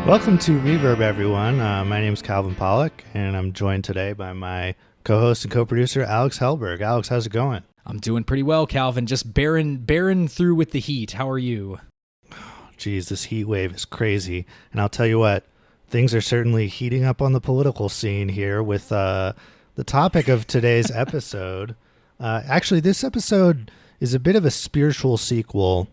Welcome to Reverb, everyone. My name is Calvin Pollock, and I'm joined today by my co-host and co-producer, Alex Hellberg. Alex, how's it going? I'm doing pretty well, Calvin. Just bearing through with the heat. How are you? Geez, this heat wave is crazy. And I'll tell you what, things are certainly heating up on the political scene here with the topic of today's episode. Actually, this episode is a bit of a spiritual sequel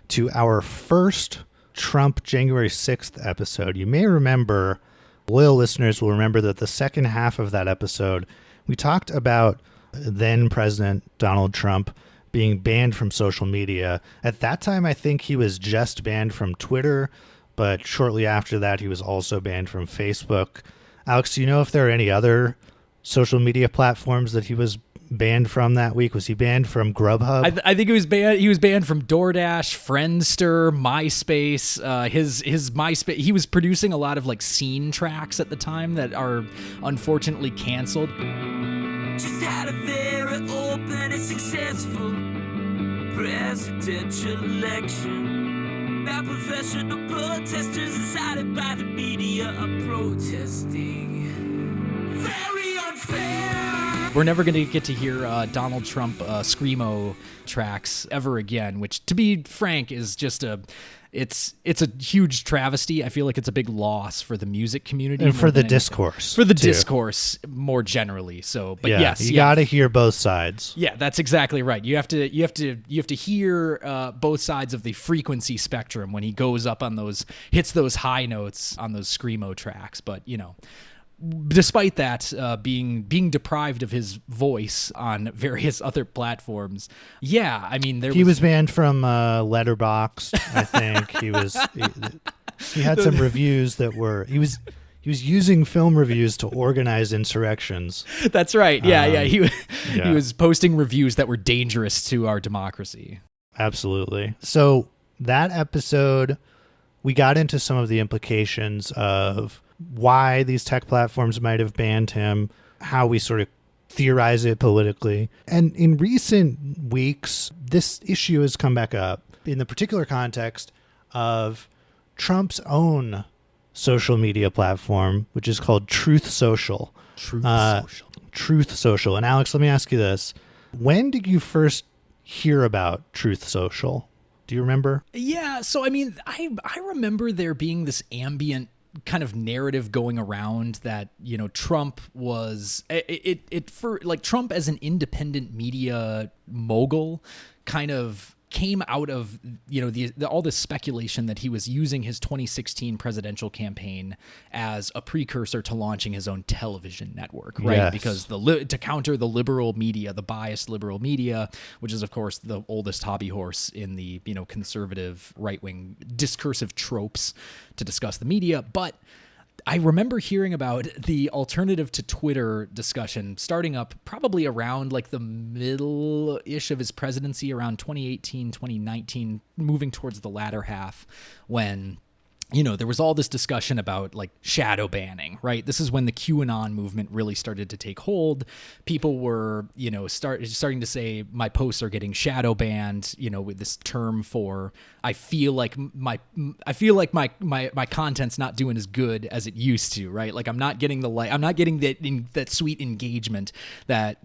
to our first Trump January 6th episode. You may remember, loyal listeners will remember that the second half of that episode, we talked about then President Donald Trump being banned from social media. At that time, I think he was just banned from Twitter, but shortly after that, he was also banned from Facebook. Alex, do you know if there are any other social media platforms that he was banned from that week? Was he banned from Grubhub? I think he was banned from DoorDash, Friendster, MySpace. His MySpace. He was producing a lot of like scene tracks at the time that are unfortunately canceled. Just had a very open and successful presidential election. Now professional protesters decided by the media are protesting. Very unfair. We're never going to get to hear Donald Trump screamo tracks ever again, which, to be frank, is just it's a huge travesty. I feel like it's a big loss for the music community and for the discourse. For the discourse more generally. So, but yeah, yes, you got to hear both sides. Yeah, that's exactly right. You have to hear both sides of the frequency spectrum when he goes up on hits those high notes on those screamo tracks. But despite that, being deprived of his voice on various other platforms, yeah, I mean, he was banned from Letterboxd. I think he had some reviews that were he was using film reviews to organize insurrections. That's right. Yeah, he was posting reviews that were dangerous to our democracy. Absolutely. So that episode, we got into some of the implications of why these tech platforms might have banned him, how we sort of theorize it politically. And in recent weeks, this issue has come back up in the particular context of Trump's own social media platform, which is called Truth Social. Truth Social. And Alex, let me ask you this. When did you first hear about Truth Social? Do you remember? Yeah, so I mean, I remember there being this ambient kind of narrative going around that, Trump was Trump as an independent media mogul kind of came out of, all this speculation that he was using his 2016 presidential campaign as a precursor to launching his own television network, right? Yes. Because to counter the liberal media, the biased liberal media, which is, of course, the oldest hobby horse in the, conservative right-wing discursive tropes to discuss the media. But I remember hearing about the alternative to Twitter discussion starting up probably around like the middle-ish of his presidency, around 2018, 2019, moving towards the latter half, when there was all this discussion about like shadow banning, right? This is when the QAnon movement really started to take hold. People were, starting to say my posts are getting shadow banned, with this term for I feel like my content's not doing as good as it used to, right? Like I'm not getting that sweet engagement that,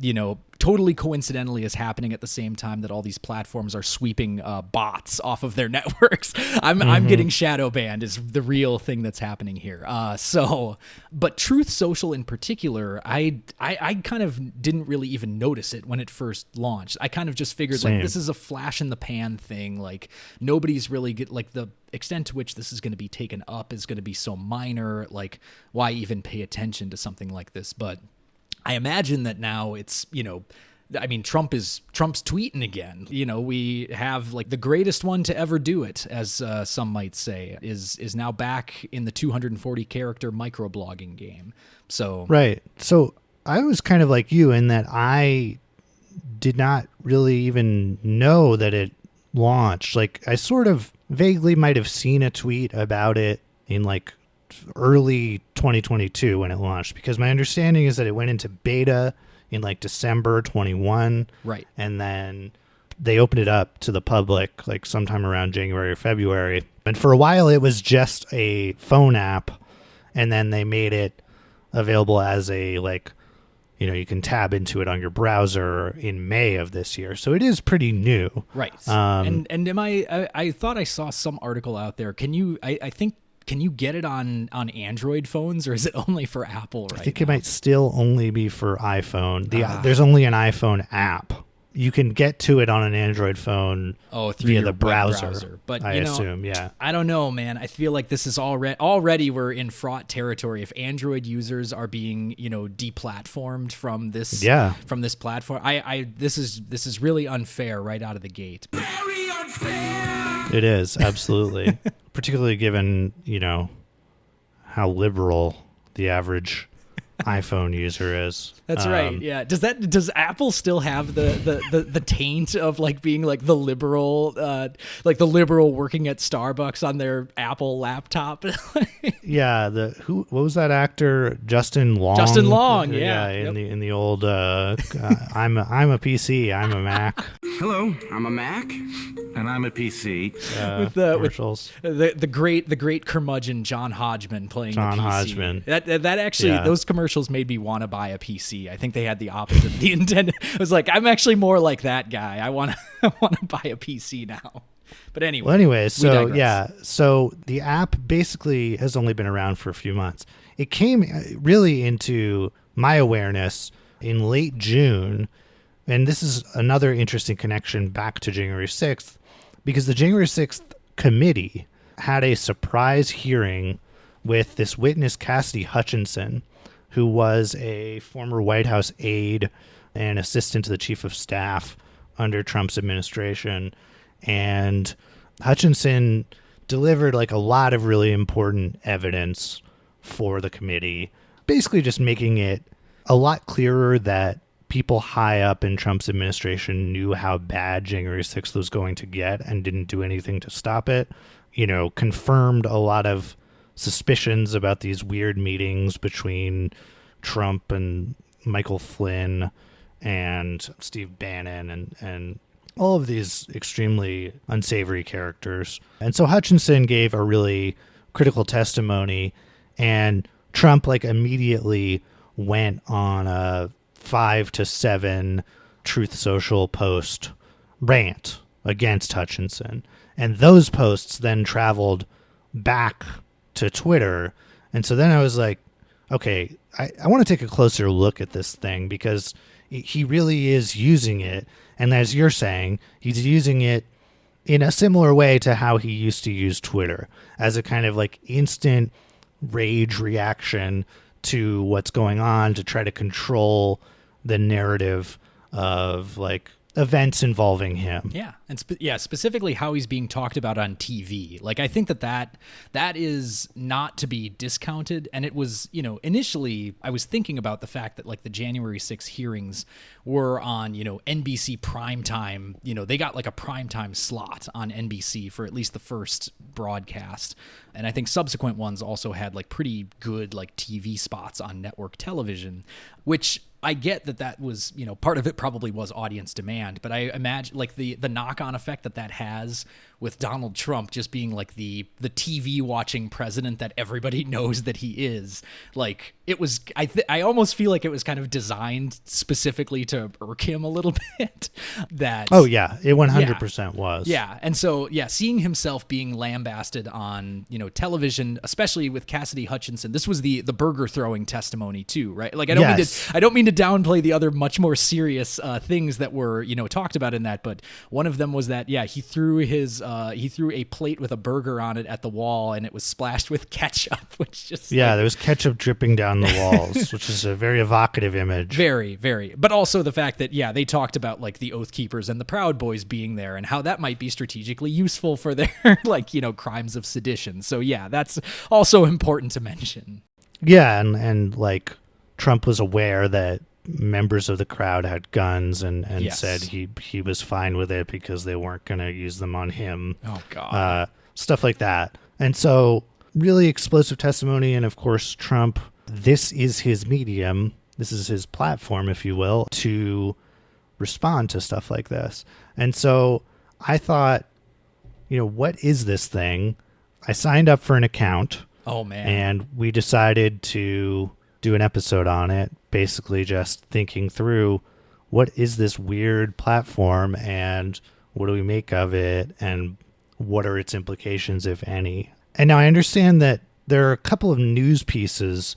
totally coincidentally is happening at the same time that all these platforms are sweeping bots off of their networks. I'm getting shadow banned is the real thing that's happening here. But Truth Social in particular, I kind of didn't really even notice it when it first launched. I kind of just figured like this is a flash in the pan thing. Like nobody's really the extent to which this is going to be taken up is going to be so minor. Like why even pay attention to something like this? But I imagine that now it's, Trump's tweeting again. We have like the greatest one to ever do it, as some might say, is now back in the 240 character microblogging game. So right. So I was kind of like you in that I did not really even know that it launched. Like I sort of vaguely might have seen a tweet about it in like early 2022 when it launched, because my understanding is that it went into beta in like December 21. Right. And then they opened it up to the public like sometime around January or February. And for a while, it was just a phone app. And then they made it available as a, like, you know, you can tab into it on your browser in May of this year. So it is pretty new. Right. And am I thought I saw some article out there. Can you get it on Android phones, or is it only for Apple right I think now? it might still only be for iPhone. There's only an iPhone app. You can get to it on an Android phone through via your the web browser. But I assume, yeah. I don't know, man. I feel like this is already we're in fraught territory. If Android users are being, you know, deplatformed from this platform, this is really unfair right out of the gate. Very unfair. It is, absolutely. Particularly given, you know, how liberal the average iPhone user is. That's right. Yeah. Does Apple still have the taint of like being like the liberal working at Starbucks on their Apple laptop? Yeah. What was that actor? Justin Long. Justin Long. Yeah. In the old I'm a PC. I'm a Mac. Hello, I'm a Mac. And I'm a PC. Commercials. With the great curmudgeon John Hodgman playing John the PC. Hodgman. That actually those commercials made me want to buy a PC. I think they had the opposite. The intent was like, I'm actually more like that guy. I want to buy a PC now. But anyway. Well, anyway, so digress. so the app basically has only been around for a few months. It came really into my awareness in late June, and this is another interesting connection back to January 6th, because the January 6th committee had a surprise hearing with this witness, Cassidy Hutchinson, who was a former White House aide and assistant to the chief of staff under Trump's administration. And Hutchinson delivered like a lot of really important evidence for the committee, basically just making it a lot clearer that people high up in Trump's administration knew how bad January 6th was going to get and didn't do anything to stop it. You know, confirmed a lot of suspicions about these weird meetings between Trump and Michael Flynn and Steve Bannon and all of these extremely unsavory characters. And so Hutchinson gave a really critical testimony, and Trump like immediately went on a 5 to 7 Truth Social post rant against Hutchinson. And those posts then traveled back to Twitter. And so then I was like, okay, I want to take a closer look at this thing, because he really is using it. And as you're saying, he's using it in a similar way to how he used to use Twitter, as a kind of like instant rage reaction to what's going on, to try to control the narrative of like events involving him. Yeah. And specifically how he's being talked about on TV. Like, I think that is not to be discounted. And it was, you know, initially I was thinking about the fact that like the January 6th hearings were on, you know, NBC primetime. You know, they got like a primetime slot on NBC for at least the first broadcast. And I think subsequent ones also had like pretty good like TV spots on network television, which I get that was, you know, part of it probably was audience demand, but I imagine like the knock-on effect that has with Donald Trump just being like the TV watching president that everybody knows that he is. Like, it was, I almost feel like it was kind of designed specifically to irk him a little bit. That Oh yeah, it 100% was. Yeah, and so seeing himself being lambasted on, you know, television, especially with Cassidy Hutchinson. This was the burger throwing testimony too, right? Like, I don't mean to downplay the other much more serious things that were, you know, talked about in that, but one of them was that he threw a plate with a burger on it at the wall, and it was splashed with ketchup, which just there was ketchup dripping down the walls, which is a very evocative image. Very, very. But also the fact that they talked about like the Oath Keepers and the Proud Boys being there, and how that might be strategically useful for their like, you know, crimes of sedition. So that's also important to mention. Yeah, and like Trump was aware that members of the crowd had guns and Yes. said he was fine with it because they weren't going to use them on him. Oh, God. Stuff like that. And so really explosive testimony. And of course, Trump, this is his medium. This is his platform, if you will, to respond to stuff like this. And so I thought, what is this thing? I signed up for an account. Oh, man. And we decided to do an episode on it, basically just thinking through what is this weird platform and what do we make of it and what are its implications, if any. And now I understand that there are a couple of news pieces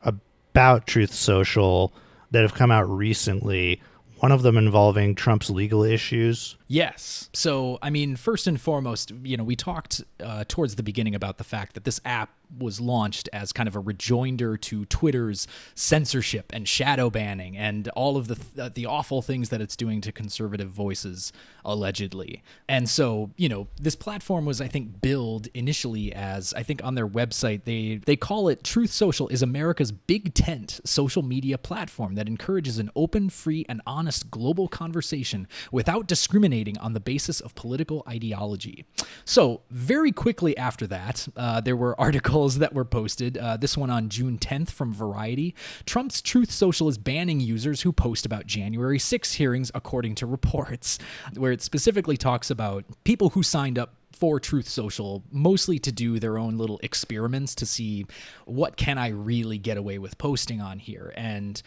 about Truth Social that have come out recently, one of them involving Trump's legal issues. Yes. So, I mean, first and foremost, we talked towards the beginning about the fact that this app was launched as kind of a rejoinder to Twitter's censorship and shadow banning and all of the awful things that it's doing to conservative voices, allegedly. And so, this platform was, I think, billed initially as, I think on their website, they call it Truth Social is America's big tent social media platform that encourages an open, free, and honest global conversation without discriminating on the basis of political ideology. So very quickly after that, there were articles that were posted. This one on June 10th from Variety. Trump's Truth Social is banning users who post about January 6 hearings, according to reports, where it specifically talks about people who signed up for Truth Social, mostly to do their own little experiments to see what can I really get away with posting on here. And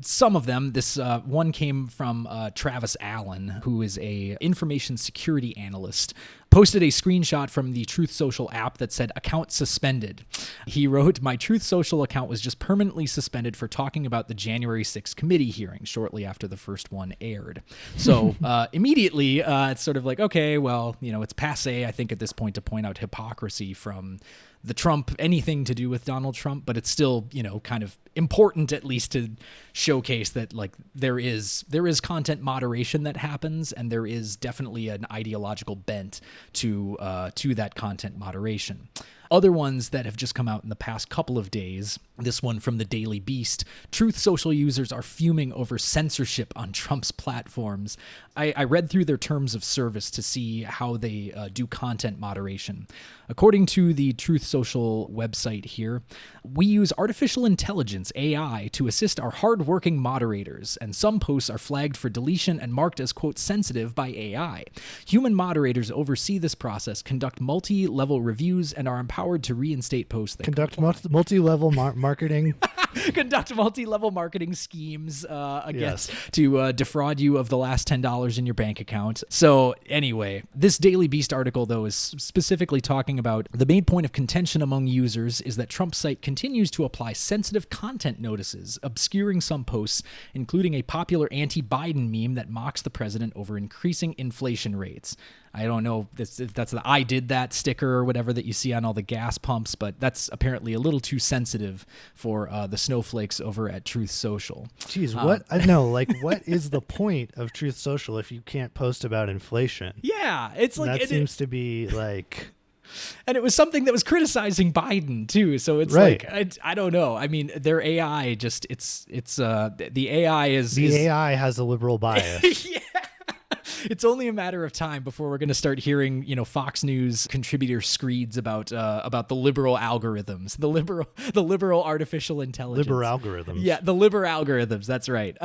some of them, this one came from Travis Allen, who is a information security analyst, posted a screenshot from the Truth Social app that said account suspended. He wrote, "My Truth Social account was just permanently suspended for talking about the January 6th committee hearing shortly after the first one aired." So immediately it's sort of like, okay, well, it's passé, I think, at this point to point out hypocrisy from the Trump, anything to do with Donald Trump, but it's still, kind of important at least to showcase that like there is content moderation that happens, and there is definitely an ideological bent to that content moderation. Other ones that have just come out in the past couple of days, this one from the Daily Beast, Truth Social users are fuming over censorship on Trump's platforms. I read through their terms of service to see how they do content moderation. According to the Truth Social website here, we use artificial intelligence, AI, to assist our hardworking moderators, and some posts are flagged for deletion and marked as, quote, sensitive by AI. Human moderators oversee this process, conduct multi-level reviews, and are empowered to reinstate posts that conduct multi-level marketing. Conduct multi-level marketing schemes, to defraud you of the last $10 in your bank account. So anyway, this Daily Beast article, though, is specifically talking about the main point of contention among users is that Trump's site continues to apply sensitive content notices, obscuring some posts, including a popular anti-Biden meme that mocks the president over increasing inflation rates. I don't know if that's the "I did that" sticker or whatever that you see on all the gas pumps, but that's apparently a little too sensitive for the snowflakes over at Truth Social. Jeez, what? I know, what is the point of Truth Social if you can't post about inflation? Yeah, it's like that seems to be like. And it was something that was criticizing Biden too, so it's right. like I don't know. I mean, their AI just the AI is AI has a liberal bias. Yeah. It's only a matter of time before we're going to start hearing, Fox News contributor screeds about the liberal algorithms, the liberal artificial intelligence. Liberal algorithms. Yeah, the liberal algorithms. That's right.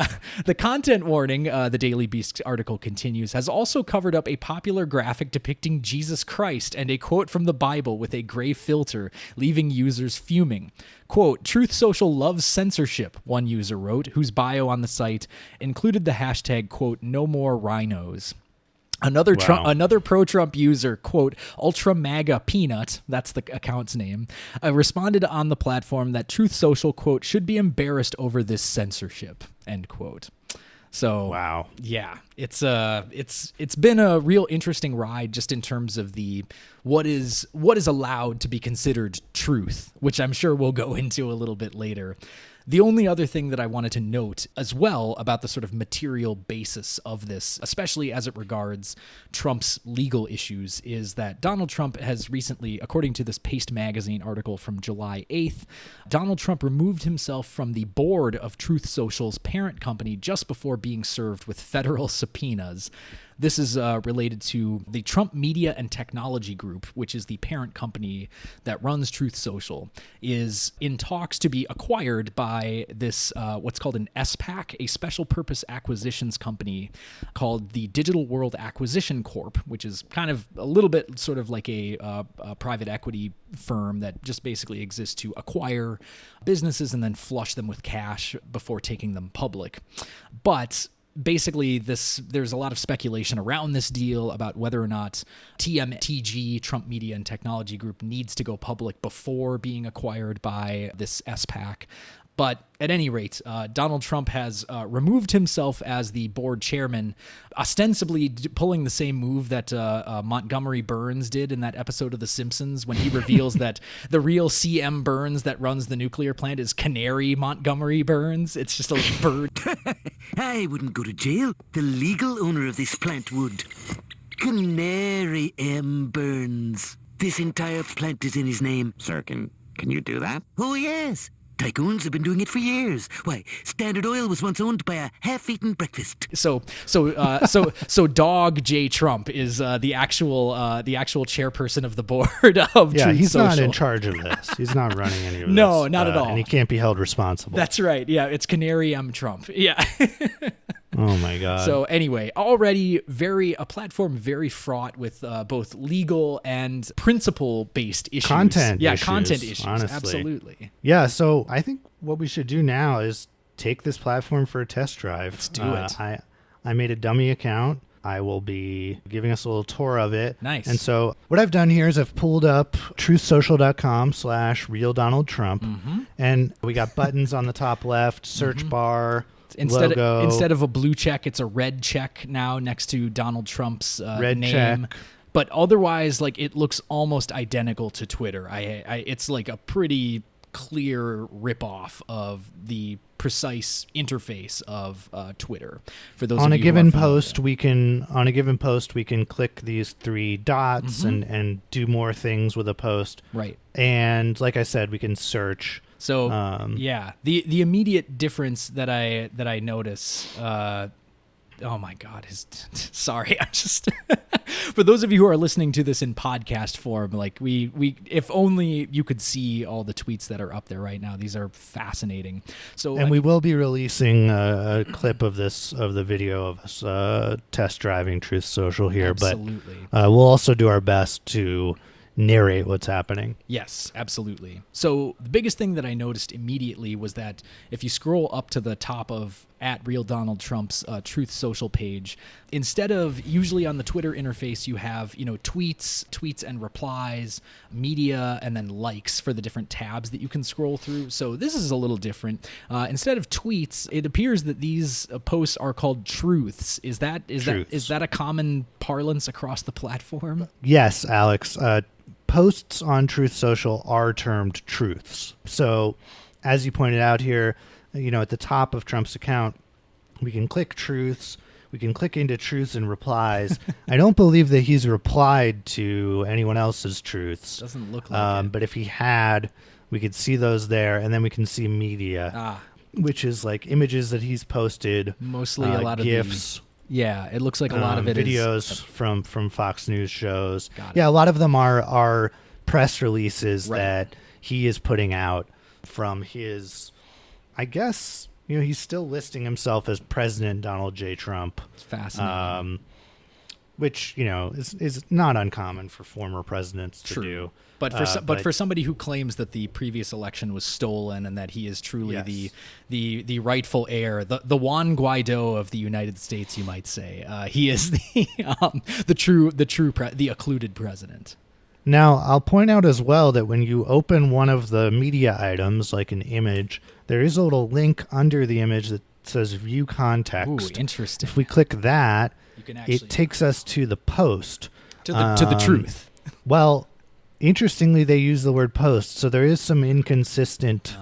The content warning, the Daily Beast article continues, has also covered up a popular graphic depicting Jesus Christ and a quote from the Bible with a gray filter, leaving users fuming. Quote, "Truth Social loves censorship," one user wrote, whose bio on the site included the hashtag, quote, "no more rhinos." Another pro-Trump user, quote, "Ultra MAGA Peanut," that's the account's name, responded on the platform that Truth Social, quote, "should be embarrassed over this censorship," end quote. So wow, yeah, it's been a real interesting ride just in terms of the what is allowed to be considered truth, which I'm sure we'll go into a little bit later. The only other thing that I wanted to note as well about the sort of material basis of this, especially as it regards Trump's legal issues, is that Donald Trump has recently, according to this Paste Magazine article from July 8th, Donald Trump removed himself from the board of Truth Social's parent company just before being served with federal subpoenas. This is related to the Trump Media and Technology Group, which is the parent company that runs Truth Social, is in talks to be acquired by this what's called an SPAC, a special purpose acquisitions company called the Digital World Acquisition Corp, which is kind of a little bit sort of like a private equity firm that just basically exists to acquire businesses and then flush them with cash before taking them public. But basically, there's a lot of speculation around this deal about whether or not TMTG, Trump Media and Technology Group, needs to go public before being acquired by this SPAC. But at any rate, Donald Trump has removed himself as the board chairman, ostensibly pulling the same move that Montgomery Burns did in that episode of The Simpsons when he reveals that the real CM Burns that runs the nuclear plant is Canary Montgomery Burns. It's just a bird. I wouldn't go to jail. The legal owner of this plant would. Canary M. Burns. This entire plant is in his name. Sir, can you do that? Oh, yes. Tycoons have been doing it for years. Why, Standard Oil was once owned by a half-eaten breakfast. So Dog J. Trump is the actual chairperson of the board of Yeah, Truth he's Social. not in charge of this. He's not running any of this. No, not at all. And he can't be held responsible. That's right. Yeah, it's Canary M. Trump. Yeah. Oh my God. So anyway, already a platform very fraught with both legal and principle-based issues. Content issues, honestly. Absolutely. Yeah, so I think what we should do now is take this platform for a test drive. Let's do it. I made a dummy account. I will be giving us a little tour of it. Nice. And so what I've done here is I've pulled up truthsocial.com/realdonaldtrump. Mm-hmm. And we got buttons on the top left, search bar, Instead logo. of a blue check, it's a red check now next to Donald Trump's Red name. check. But otherwise, like, it looks almost identical to Twitter. It's like a pretty clear ripoff of the precise interface of Twitter. For those on of a you given who are post, we can click these three dots and do more things with a post. right. And like I said, we can search. So yeah, the immediate difference that I notice, oh my God, sorry, I'm just for those of you who are listening to this in podcast form, like we if only you could see all the tweets that are up there right now. These are fascinating. So And we will be releasing a clip of the video of us test driving Truth Social here, absolutely. but we'll also do our best to narrate what's happening. Yes, absolutely. So the biggest thing that I noticed immediately was that if you scroll up to the top of @RealDonaldTrump's Truth Social page, instead of usually on the Twitter interface, you have, tweets and replies, media, and then likes for the different tabs that you can scroll through. So this is a little different. Instead of tweets, it appears that these posts are called truths. Is that a common parlance across the platform? Yes, Alex. Posts on Truth Social are termed truths. So, as you pointed out here, at the top of Trump's account, we can click truths. We can click into truths and replies. I don't believe that he's replied to anyone else's truths. Doesn't look like it. But if he had, we could see those there, and then we can see media, which is like images that he's posted. Mostly a lot of GIFs. Yeah, it looks like a lot of it videos is from Fox News shows. Got it. Yeah, a lot of them are press releases Right. that he is putting out from his, I guess, he's still listing himself as President Donald J. Trump. It's fascinating. Which, is not uncommon for former presidents to do. But for somebody who claims that the previous election was stolen and that he is truly Yes. the rightful heir, the Juan Guaido of the United States, you might say, he is the occluded president. Now, I'll point out as well that when you open one of the media items, like an image, there is a little link under the image that says view context. Ooh, interesting. If we click that, You can actually it takes us to the post. to the truth. Well, interestingly, they use the word post, so there is some inconsistent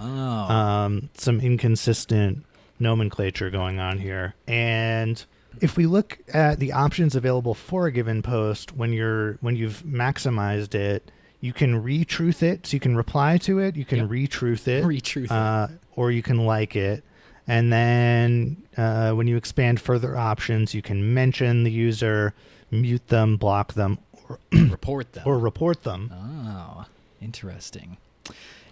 nomenclature going on here. And if we look at the options available for a given post, when you've maximized it, you can retruth it. So you can reply to it, you can retruth it, Retruth it. or you can like it. And then when you expand further options, you can mention the user, mute them, block them, or Report them. or report them. Oh, interesting.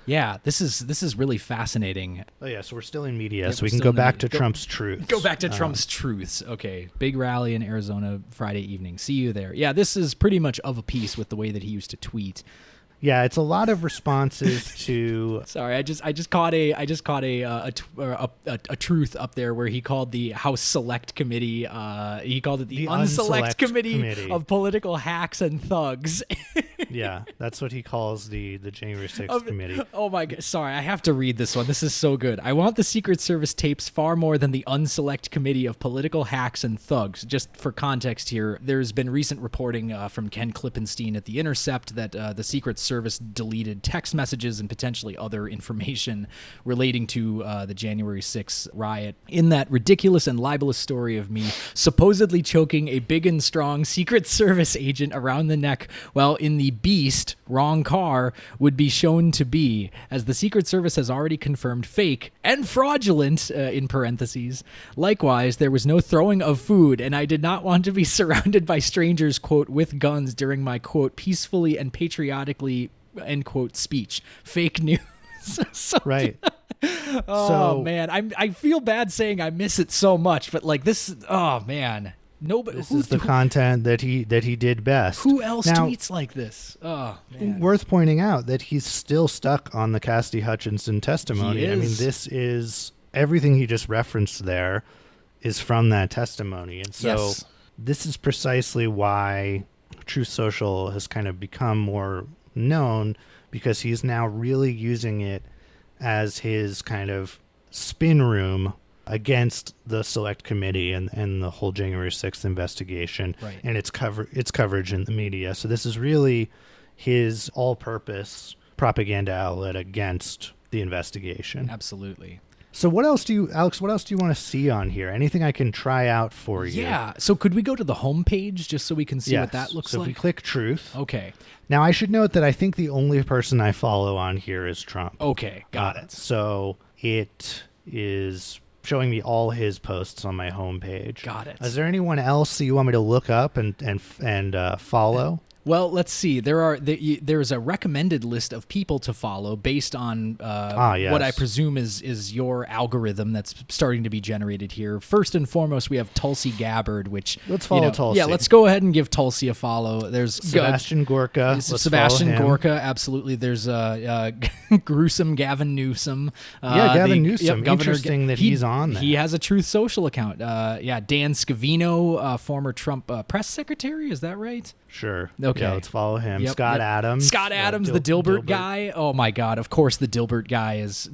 Yeah, this is really fascinating. Oh yeah, so we're still in media, Yeah, so we're we can still go in the back media. to Trump's truths. Go back to Trump's truths. Okay, big rally in Arizona Friday evening. See you there. Yeah, this is pretty much of a piece with the way that he used to tweet. Yeah, it's a lot of responses to. Sorry, I just caught a truth up there where he called the House Select Committee. He called it the Unselect Committee of Political Hacks and Thugs. Yeah, that's what he calls the January 6th committee. Oh my God! Sorry, I have to read this one. This is so good. I want the Secret Service tapes far more than the Unselect Committee of Political Hacks and Thugs. Just for context here, there's been recent reporting from Ken Klippenstein at The Intercept that the Secret Service deleted text messages and potentially other information relating to the January 6th riot. In that ridiculous and libelous story of me supposedly choking a big and strong Secret Service agent around the neck while in the beast, wrong car, would be shown to be, as the Secret Service has already confirmed, fake and fraudulent, in parentheses. Likewise, there was no throwing of food, and I did not want to be surrounded by strangers, quote, with guns during my, quote, peacefully and patriotically, end quote, speech. Fake news. So, Right. oh, man. I feel bad saying I miss it so much, but like this, oh, man. Nobody. This is the content that he did best. Who else Now, tweets like this? Oh, man. worth pointing out that he's still stuck on the Cassidy Hutchinson testimony. He I mean, is. this is everything he just referenced there is from that testimony. And so Yes. this is precisely why Truth Social has kind of become more known, because he's now really using it as his kind of spin room against the Select Committee and the whole January 6th investigation, Right. and its coverage in the media. So this is really his all-purpose propaganda outlet against the investigation. Absolutely. So what else do you, Alex, what else do you want to see on here? Anything I can try out for you? Yeah. So could we go to the homepage just so we can see Yes. what that looks so like? if we click Truth. Okay. Now, I should note that I think the only person I follow on here is Trump. Okay. Got it. So it is showing me all his posts on my homepage. Got it. Is there anyone else that you want me to look up and follow? Well, let's see. There's a recommended list of people to follow based on yes. what I presume is your algorithm that's starting to be generated here. First and foremost, we have Tulsi Gabbard, which Let's follow Tulsi. Yeah, let's go ahead and give Tulsi a follow. There's Sebastian Gorka. Let's Sebastian follow him. Gorka, absolutely. There's gruesome Gavin Newsom. Gavin Newsom. Governor, Interesting that he's on there. He has a Truth Social account. Dan Scavino, former Trump press secretary. Is that right? Sure. Okay. Yeah, let's follow him. Yep, Scott yep. Adams. Scott Adams, the Dilbert guy. Oh my God! Of course, the Dilbert guy is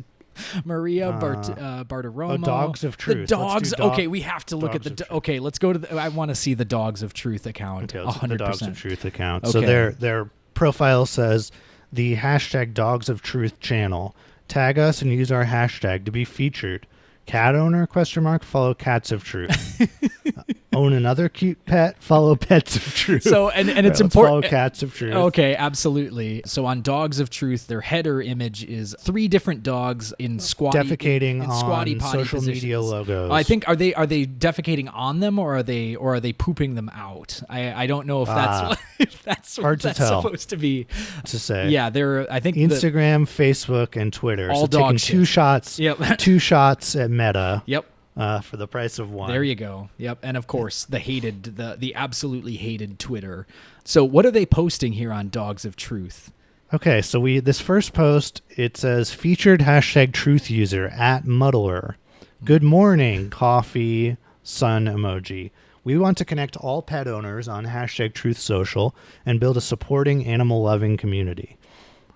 Maria Bartiromo. Dogs of Truth. The Let's dogs. do Okay, we have to look at Dogs the. of Truth. Okay, let's go to the. I want to see the Dogs of Truth account. Okay, let's look at the Dogs of 100%. Truth account. Okay. So their profile says the hashtag Dogs of Truth channel. Tag us and use our hashtag to be featured. Cat owner? ? Follow Cats of Truth. Own another cute pet? Follow Pets of Truth. So and it's Let's important. Follow Cats of Truth. Okay, absolutely. So on Dogs of Truth, their header image is 3 different dogs in squatty Defecating in squatty on potty social media positions. logos. I think are they defecating on them or are they pooping them out? I don't know if that's if that's what hard to that's tell. supposed to be. To say. Yeah, they're I think Instagram, Facebook, and Twitter. All so taking dog two shit. shots. Yep. 2 shots at Meta. Yep. For the price of 1. There you go. Yep. And of course, the absolutely hated Twitter. So what are they posting here on Dogs of Truth? Okay, so this first post, it says featured hashtag truth user at Muddler. Good morning, coffee, sun emoji. We want to connect all pet owners on hashtag Truth Social and build a supporting, animal-loving community.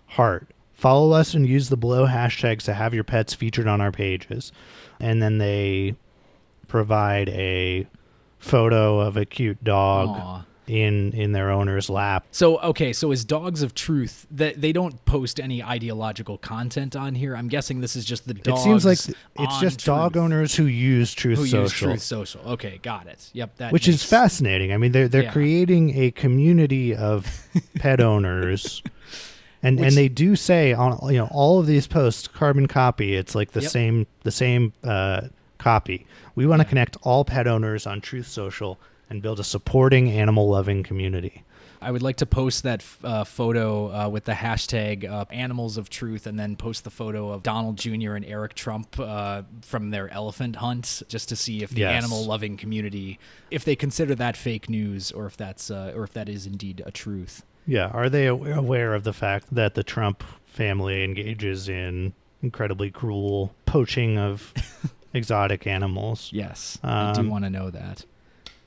Heart. Follow us and use the below hashtags to have your pets featured on our pages. And then they provide a photo of a cute dog Aw. in their owner's lap. So, okay, so as Dogs of Truth, they don't post any ideological content on here. I'm guessing this is just the dogs. It seems like it's on just dog Truth. owners who use Truth Who Social. use Truth Social. Okay, got it. Yep, that Which makes, is fascinating. I mean, they're Yeah. creating a community of pet owners And they do say on all of these posts, carbon copy. It's like the same copy. We want to connect all pet owners on Truth Social and build a supporting, animal-loving community. I would like to post that photo with the hashtag Animals of Truth, and then post the photo of Donald Jr. and Eric Trump from their elephant hunt, just to see if the animal-loving community, if they consider that fake news, or if that is indeed a truth. Yeah, are they aware of the fact that the Trump family engages in incredibly cruel poaching of exotic animals? Yes, I do want to know that.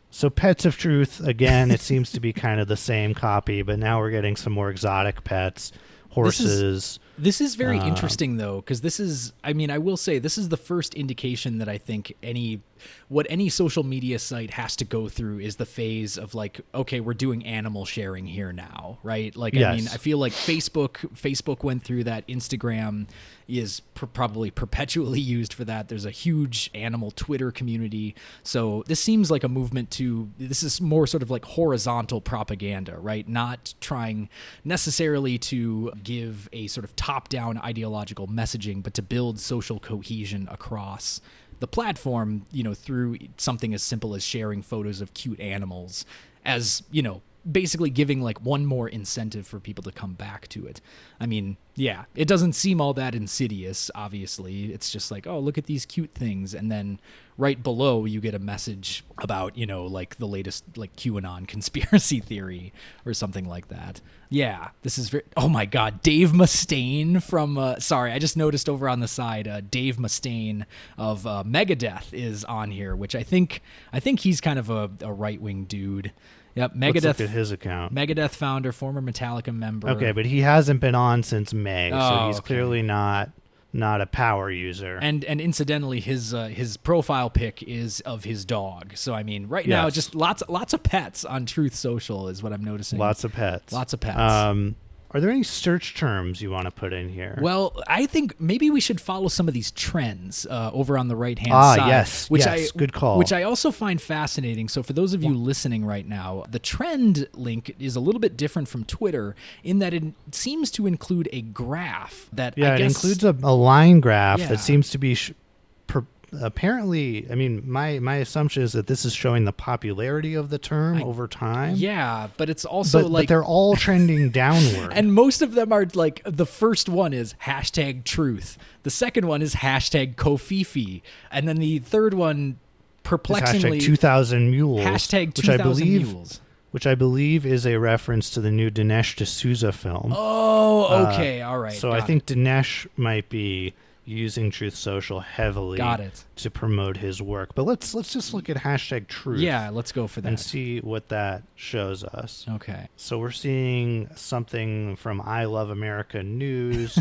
So Pets of Truth, again, it seems to be kind of the same copy, but now we're getting some more exotic pets, horses. This is very interesting, though, because this is, I will say, this is the first indication that I think what any social media site has to go through is the phase of like, okay, we're doing animal sharing here now, right? Like, yes. I feel like Facebook went through that. Instagram is probably perpetually used for that. There's a huge animal Twitter community. So this seems like a movement this is more sort of like horizontal propaganda, right? Not trying necessarily to give a sort of top-down ideological messaging, but to build social cohesion across the platform, through something as simple as sharing photos of cute animals, as, basically giving like one more incentive for people to come back to it. It doesn't seem all that insidious, obviously. It's just like, oh, look at these cute things. And then right below you get a message about, like the latest like QAnon conspiracy theory or something like that. Yeah, this is oh my God, Dave Mustaine from, sorry, I just noticed over on the side, Dave Mustaine of Megadeth is on here, which I think he's kind of a right-wing dude. Yep, Megadeth. Let's look at his account. Megadeth founder, former Metallica member. Okay, but he hasn't been on since May, so he's clearly not a power user. And incidentally, his profile pic is of his dog. So now just lots of pets on Truth Social is what I'm noticing. Lots of pets. Are there any search terms you want to put in here? Well, I think maybe we should follow some of these trends over on the right-hand side. Yes, good call. Which I also find fascinating. So for those of you listening right now, the trend link is a little bit different from Twitter in that it seems to include a graph that I guess... it includes a line graph that seems to be... apparently, my assumption is that this is showing the popularity of the term over time. Yeah, but it's also but they're all trending downward. And most of them are like, the first one is hashtag truth. The second one is hashtag Kofifi. And then the third one, perplexingly, hashtag 2000 mules. Hashtag 2000 mules. Which I believe is a reference to the new Dinesh D'Souza film. Oh, okay. All right. So I think Dinesh might be using Truth Social heavily to promote his work. But let's just look at hashtag truth. Yeah, let's go for that. And see what that shows us. Okay. So we're seeing something from I Love America News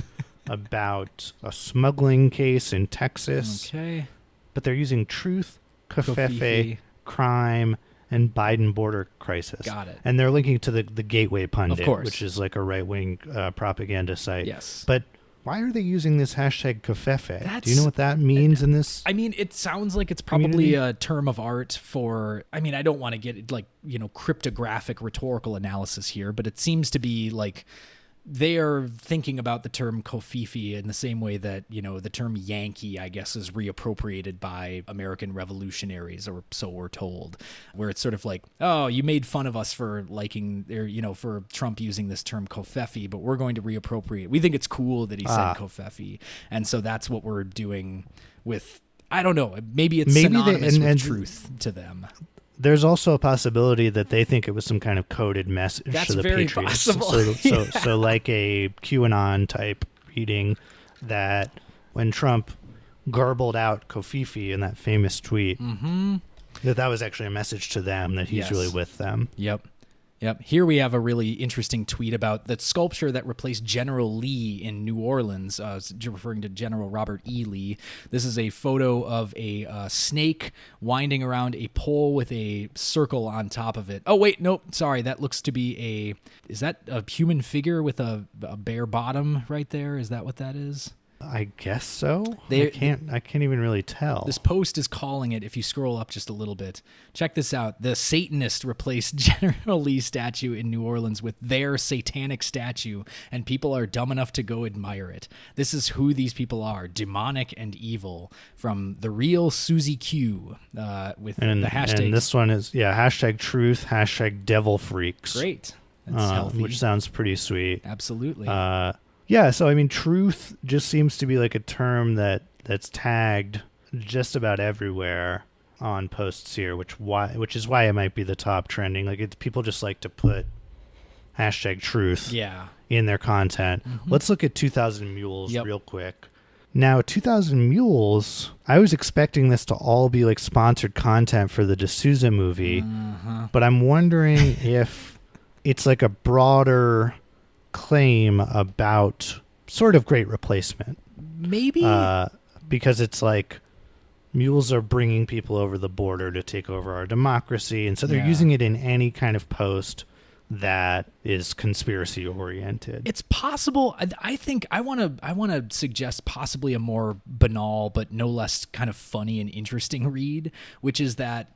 about a smuggling case in Texas. Okay. But they're using truth, Covfefe, crime, and Biden border crisis. Got it. And they're linking to the Gateway Pundit, of course, which is like a right-wing propaganda site. Yes. But why are they using this hashtag Covfefe? Do you know what that means in this? It sounds like it's probably a term of art for, I don't want to get like, cryptographic rhetorical analysis here, but it seems to be like they are thinking about the term Kofifi in the same way that, the term Yankee, I guess, is reappropriated by American revolutionaries, or so we're told, where it's sort of like, oh, you made fun of us for liking, or, for Trump using this term Kofifi, but we're going to reappropriate. We think it's cool that he said Kofifi. And so that's what we're doing with, I don't know, maybe it's synonymous with truth to them. There's also a possibility that they think it was some kind of coded message to the Patriots. That's very possible. So like a QAnon type reading that when Trump garbled out Kofifi in that famous tweet, that was actually a message to them that he's really with them. Yep. Here we have a really interesting tweet about the sculpture that replaced General Lee in New Orleans, referring to General Robert E. Lee. This is a photo of a snake winding around a pole with a circle on top of it. Oh, wait, nope, sorry. That looks to be is that a human figure with a bare bottom right there? Is that what that is? I guess so. They- I can't even really tell. This post is calling it, if you scroll up just a little bit, check this out. The Satanist replaced General Lee's statue in New Orleans with their satanic statue, and people are dumb enough to go admire it. This is who these people are, demonic and evil, from the real Susie Q, with the hashtag. And this one is, hashtag truth, hashtag devil freaks. Great. That's healthy. Which sounds pretty sweet. Absolutely. Yeah, so I mean, truth just seems to be like a term that's tagged just about everywhere on posts here, which is why it might be the top trending. Like, it's people just like to put hashtag truth in their content. Mm-hmm. Let's look at 2000 Mules real quick. Now, 2000 Mules, I was expecting this to all be like sponsored content for the D'Souza movie, but I'm wondering if it's like a broader claim about sort of Great Replacement. Maybe. Because it's like mules are bringing people over the border to take over our democracy, and so they're using it in any kind of post that is conspiracy oriented. It's possible. I think I want to suggest possibly a more banal but no less kind of funny and interesting read, which is that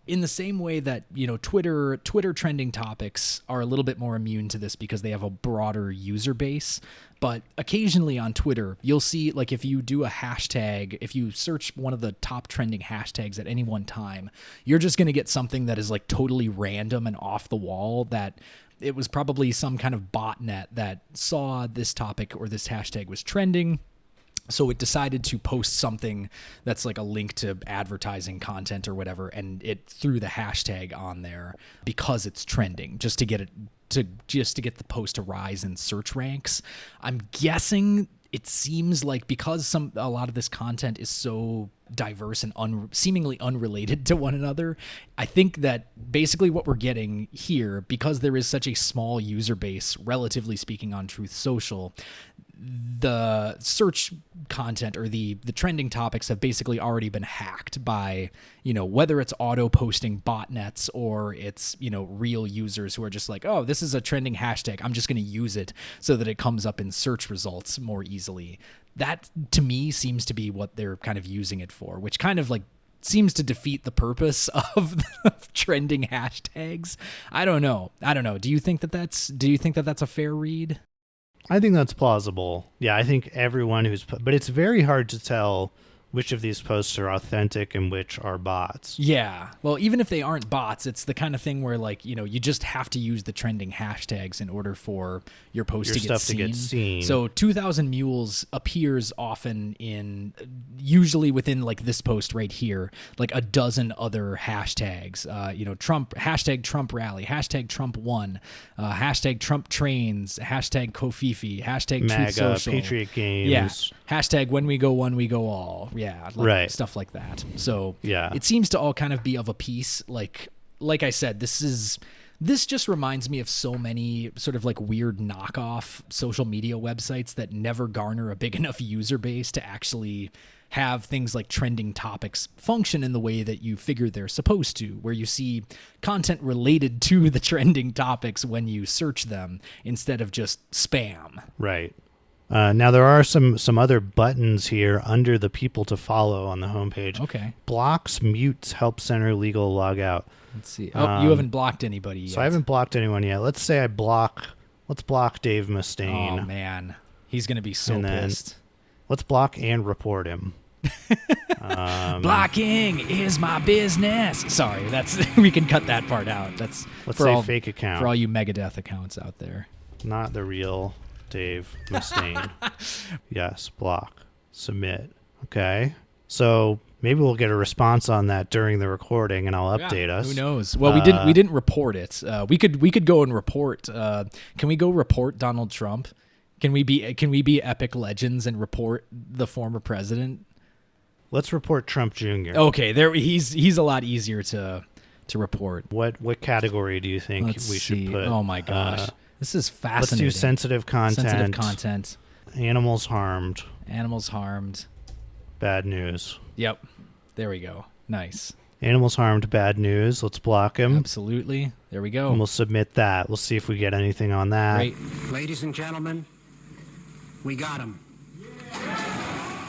in the same way that, Twitter trending topics are a little bit more immune to this because they have a broader user base. But occasionally on Twitter, you'll see, like, if you do a hashtag, if you search one of the top trending hashtags at any one time, you're just going to get something that is like totally random and off the wall, that it was probably some kind of botnet that saw this topic or this hashtag was trending. So it decided to post something that's like a link to advertising content or whatever, and it threw the hashtag on there because it's trending, just to get the post to rise in search ranks. I'm guessing it seems like because a lot of this content is so diverse and seemingly unrelated to one another, I think that basically what we're getting here, because there is such a small user base, relatively speaking, on Truth Social, the search content or the trending topics have basically already been hacked by, whether it's auto posting botnets or it's, real users who are just like, oh, this is a trending hashtag, I'm just going to use it so that it comes up in search results more easily. That to me seems to be what they're kind of using it for, which kind of like seems to defeat the purpose of trending hashtags. I don't know. Do you think that that's a fair read? I think that's plausible. Yeah, I think everyone but it's very hard to tell which of these posts are authentic and which are bots. Yeah. Well, even if they aren't bots, it's the kind of thing where, like, you just have to use the trending hashtags in order for your post to get seen. So 2000 Mules appears often usually within like this post right here, like a dozen other hashtags. Trump, hashtag Trump rally, hashtag Trump won, hashtag Trump trains, hashtag Kofifi, hashtag MAGA, Truth Social. Patriot Games. Yeah. Hashtag when we go one, we go all. Yeah, right. Stuff like that. So yeah, it seems to all kind of be of a piece. Like I said, this just reminds me of so many sort of like weird knockoff social media websites that never garner a big enough user base to actually have things like trending topics function in the way that you figure they're supposed to, where you see content related to the trending topics when you search them instead of just spam. Right. Now, there are some other buttons here under the people to follow on the homepage. Okay. Blocks, mutes, help center, legal, log out. Let's see. Oh, you haven't blocked anybody yet. So I haven't blocked anyone yet. Let's say let's block Dave Mustaine. Oh, man. He's going to be so pissed. Let's block and report him. Blocking is my business. Sorry, we can cut that part out. Let's say fake account. For all you Megadeth accounts out there. Not the real Dave Mustaine. Yes, block, submit. Okay, so maybe we'll get a response on that during the recording, and I'll update us. Who knows? Well, we didn't report it. We could go and report. Can we go report Donald Trump? Can we be epic legends and report the former president? Let's report Trump Jr. Okay, he's a lot easier to report. What category do you think should put? Oh my gosh. This is fascinating. Let's do sensitive content. Animals harmed. Bad news. Yep. There we go. Nice. Animals harmed, bad news. Let's block him. Absolutely. There we go. And we'll submit that. We'll see if we get anything on that. Great. Ladies and gentlemen, we got him.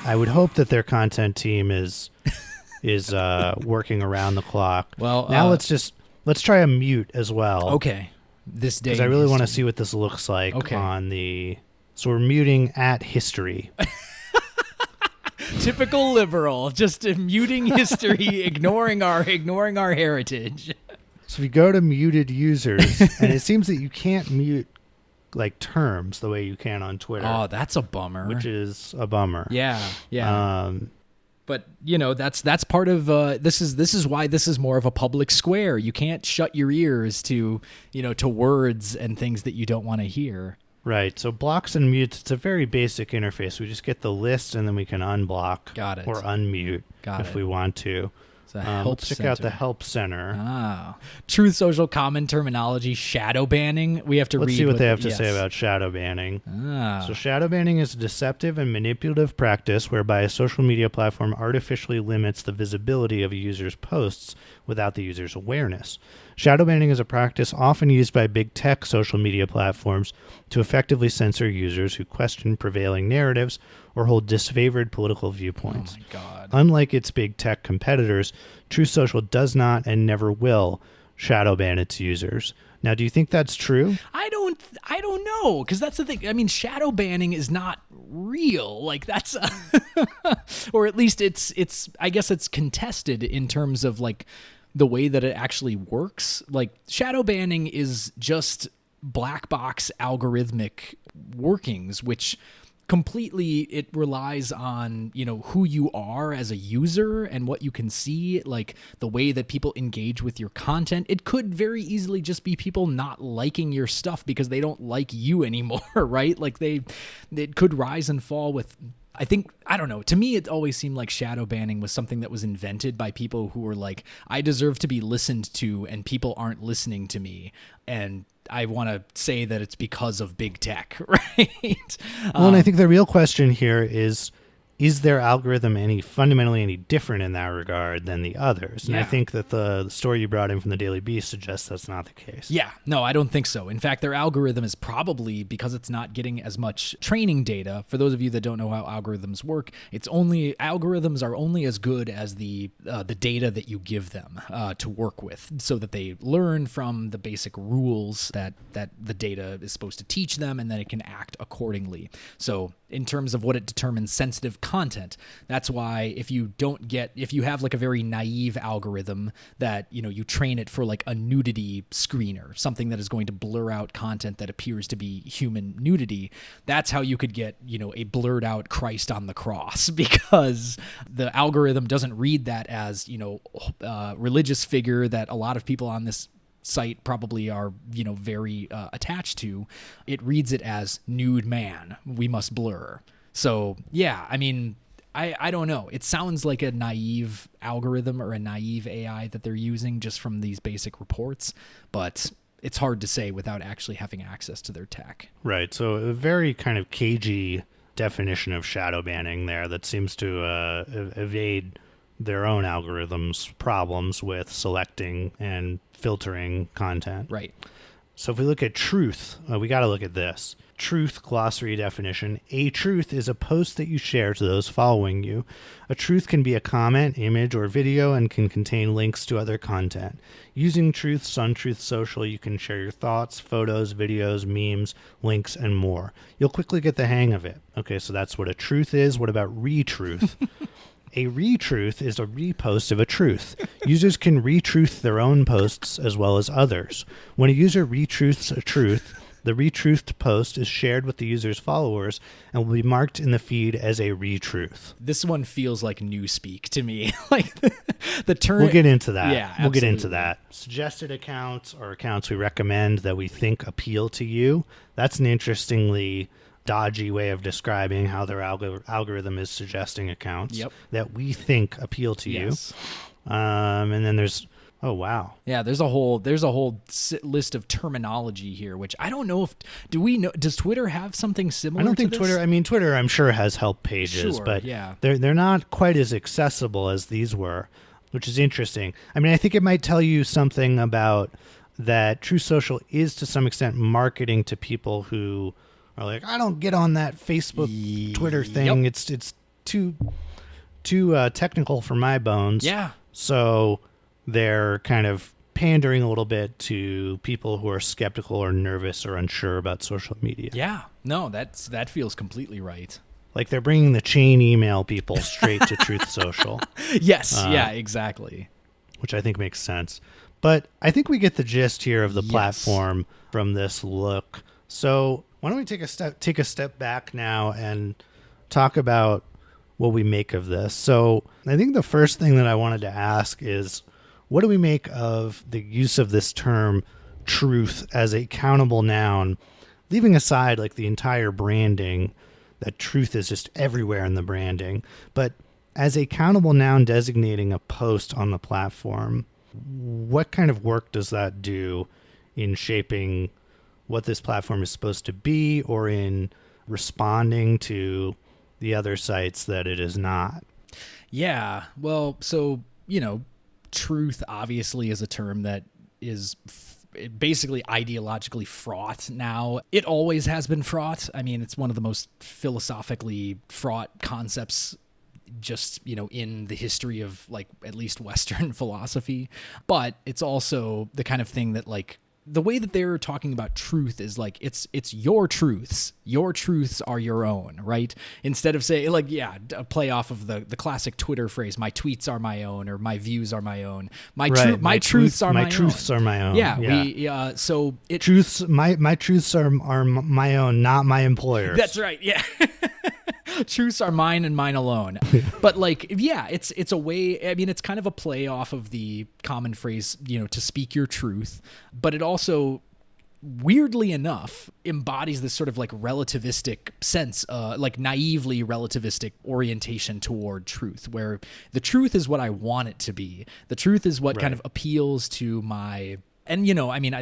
I would hope that their content team is working around the clock. Well, now let's try a mute as well. Okay. This day. Because I really want to see what this looks like on the. So we're muting at history. Typical liberal, just muting history, ignoring our heritage. So if you go to muted users, and it seems that you can't mute like terms the way you can on Twitter. Oh, that's a bummer. Which is a bummer. Yeah. But that's part of this is why this is more of a public square. You can't shut your ears to to words and things that you don't want to hear. Right. So blocks and mutes, it's a very basic interface. We just get the list and then we can unblock or unmute if we want to. Let's check out the help center. Truth Social common terminology, shadow banning. We have to read. Let's see what they have to say about shadow banning. So shadow banning is a deceptive and manipulative practice whereby a social media platform artificially limits the visibility of a user's posts without the user's awareness. Shadow banning is a practice often used by big tech social media platforms to effectively censor users who question prevailing narratives or hold disfavored political viewpoints. Oh my God. Unlike its big tech competitors, Truth Social does not and never will shadow ban its users. Now, do you think that's true? I don't know, because that's the thing. I mean, shadow banning is not real. Like that's, or at least it's. I guess it's contested in terms of like the way that it actually works. Like shadow banning is just black box algorithmic workings, which completely it relies on who you are as a user and what you can see, like the way that people engage with your content. It could very easily just be people not liking your stuff because they don't like you anymore, right? Like it could rise and fall with. I don't know. To me, it always seemed like shadow banning was something that was invented by people who were like, I deserve to be listened to and people aren't listening to me. And I want to say that it's because of big tech, right? Well, and I think the real question here is their algorithm fundamentally any different in that regard than the others? And I think that the story you brought in from the Daily Beast suggests that's not the case. Yeah, no, I don't think so. In fact, their algorithm is probably, because it's not getting as much training data. For those of you that don't know how algorithms work, algorithms are only as good as the data that you give them to work with, so that they learn from the basic rules that the data is supposed to teach them, and then it can act accordingly. So in terms of what it determines sensitive content, that's why if you have like a very naive algorithm that you train it for like a nudity screener, something that is going to blur out content that appears to be human nudity, that's how you could get a blurred out Christ on the cross, because the algorithm doesn't read that as religious figure that a lot of people on this site probably are very attached to. It reads it as nude man, we must blur. So yeah, I mean, I don't know, it sounds like a naive algorithm or a naive AI that they're using just from these basic reports, but it's hard to say without actually having access to their tech. Right. So a very kind of cagey definition of shadow banning there that seems to evade their own algorithms' problems with selecting and filtering content. Right. So if we look at truth, we got to look at this. Truth glossary definition. A truth is a post that you share to those following you. A truth can be a comment, image, or video and can contain links to other content. Using truths on Truth Social, you can share your thoughts, photos, videos, memes, links, and more. You'll quickly get the hang of it. Okay, so that's what a truth is. What about retruth? A retruth is a repost of a truth. Users can retruth their own posts as well as others. When a user retruths a truth, the retruthed post is shared with the user's followers and will be marked in the feed as a retruth. This one feels like newspeak to me. Like the term. We'll get into that. Yeah, we'll get into that. Suggested accounts or accounts we recommend that we think appeal to you. That's an interestingly dodgy way of describing how their algorithm is suggesting accounts that we think appeal to you. And then there's there's a whole list of terminology here, which I don't know if does Twitter have something similar? I don't think to this? Twitter I'm sure has help pages, but they're not quite as accessible as these were, which is interesting. I mean, I think it might tell you something about that Truth Social is to some extent marketing to people who are like, I don't get on that Facebook, Twitter thing. It's too technical for my bones. Yeah. So they're kind of pandering a little bit to people who are skeptical or nervous or unsure about social media. Yeah. No, that feels completely right. Like they're bringing the chain email people straight to Truth Social. Yes. Yeah, exactly. Which I think makes sense. But I think we get the gist here of the Yes. platform from this look. So why don't we take a step back now and talk about what we make of this. So I think the first thing that I wanted to ask is, what do we make of the use of this term truth as a countable noun, leaving aside like the entire branding, that truth is just everywhere in the branding, but as a countable noun designating a post on the platform, what kind of work does that do in shaping what this platform is supposed to be, or in responding to the other sites that it is not? Yeah. Well, so, truth obviously is a term that is basically ideologically fraught now. It always has been fraught. I mean, it's one of the most philosophically fraught concepts just, in the history of like at least Western philosophy. But it's also the kind of thing that like the way that they're talking about truth is like it's your truths. Your truths are your own, right? Instead of saying like, a play off of the classic Twitter phrase, my tweets are my own, or my views are my own. My truths are my own. My truths are my own. Yeah. So it truths. My truths are my own, not my employer's. That's right. Yeah. Truths are mine and mine alone. But like, it's a way, I mean, it's kind of a play off of the common phrase, to speak your truth, but it also, weirdly enough, embodies this sort of like relativistic sense, like naively relativistic orientation toward truth, where the truth is what I want it to be. The truth is what kind of appeals to my... And,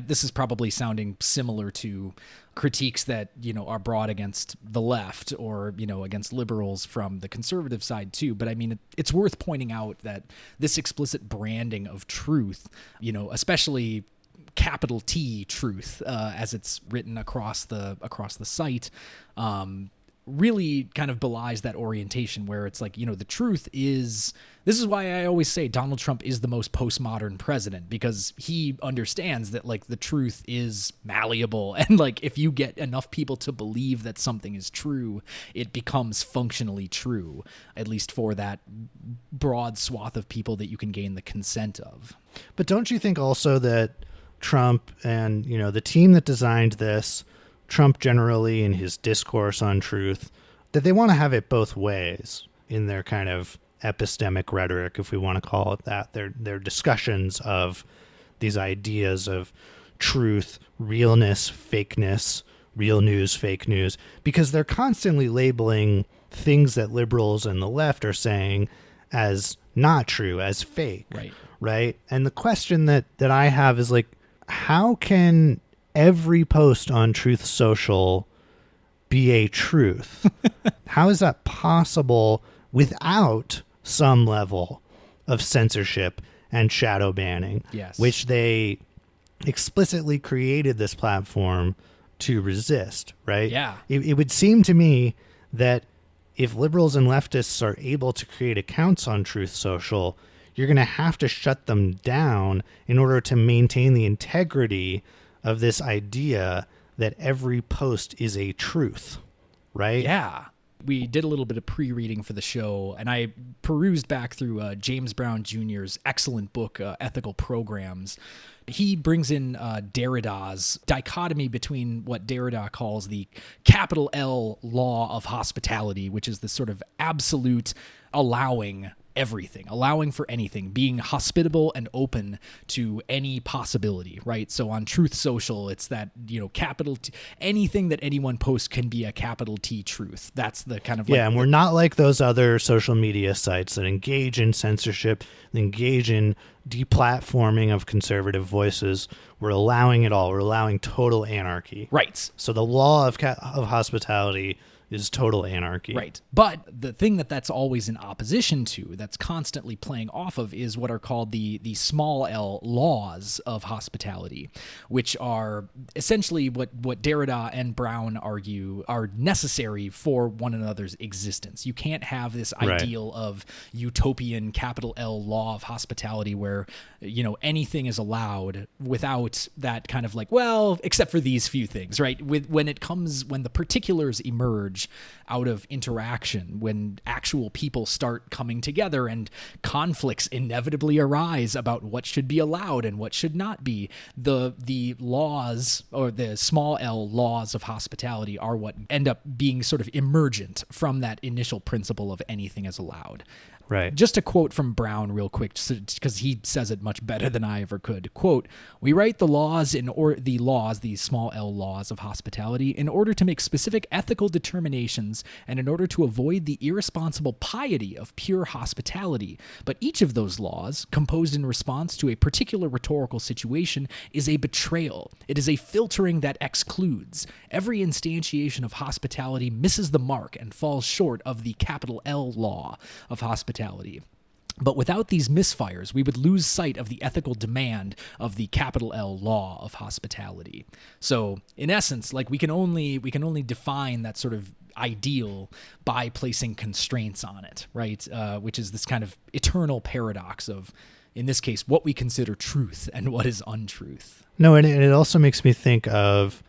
this is probably sounding similar to critiques that, are brought against the left or, against liberals from the conservative side too. But I mean, it's worth pointing out that this explicit branding of truth, especially capital T truth, as it's written across the site, really kind of belies that orientation where it's like, the truth is, this is why I always say Donald Trump is the most postmodern president, because he understands that like the truth is malleable. And like, if you get enough people to believe that something is true, it becomes functionally true, at least for that broad swath of people that you can gain the consent of. But don't you think also that Trump and, the team that designed this, Trump generally in his discourse on truth, that they want to have it both ways in their kind of epistemic rhetoric, if we want to call it that, their discussions of these ideas of truth, realness, fakeness, real news, fake news, because they're constantly labeling things that liberals and the left are saying as not true, as fake. Right. And the question that I have is like, how can every post on Truth Social be a truth? How is that possible without some level of censorship and shadow banning, which they explicitly created this platform to resist, right? Yeah. It would seem to me that if liberals and leftists are able to create accounts on Truth Social, you're going to have to shut them down in order to maintain the integrity of this idea that every post is a truth, right? Yeah. We did a little bit of pre-reading for the show, and I perused back through James Brown Jr.'s excellent book, Ethical Programs. He brings in Derrida's dichotomy between what Derrida calls the capital L law of hospitality, which is the sort of absolute allowing everything, allowing for anything, being hospitable and open to any possibility, right? So on Truth Social, it's that, capital T, anything that anyone posts can be a capital T truth. That's the kind of and we're not like those other social media sites that engage in censorship, engage in deplatforming of conservative voices. We're allowing it all. We're allowing total anarchy. Right. So the law of hospitality is total anarchy. Right. But the thing that's always in opposition to, that's constantly playing off of, is what are called the small L laws of hospitality, which are essentially what Derrida and Brown argue are necessary for one another's existence. You can't have this ideal of utopian capital L law of hospitality where, anything is allowed without that kind of like, well, except for these few things, right? When the particulars emerge out of interaction, when actual people start coming together and conflicts inevitably arise about what should be allowed and what should not be, the laws, or the small L laws of hospitality, are what end up being sort of emergent from that initial principle of anything is allowed. Right. Just a quote from Brown real quick, because he says it much better than I ever could. Quote, "We write the these small L laws of hospitality in order to make specific ethical determinations and in order to avoid the irresponsible piety of pure hospitality. But each of those laws, composed in response to a particular rhetorical situation, is a betrayal. It is a filtering that excludes. Every instantiation of hospitality misses the mark and falls short of the capital L law of hospitality. But without these misfires, we would lose sight of the ethical demand of the capital L law of hospitality." So, in essence, like we can only define that sort of ideal by placing constraints on it, right? Which is this kind of eternal paradox of, in this case, what we consider truth and what is untruth. No, and it also makes me think of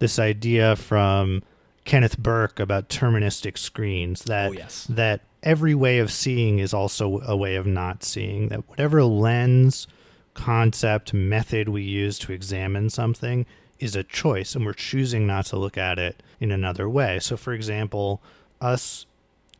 this idea from Kenneth Burke about terministic screens, that every way of seeing is also a way of not seeing, that whatever lens, concept, method we use to examine something is a choice, and we're choosing not to look at it in another way. So, for example, us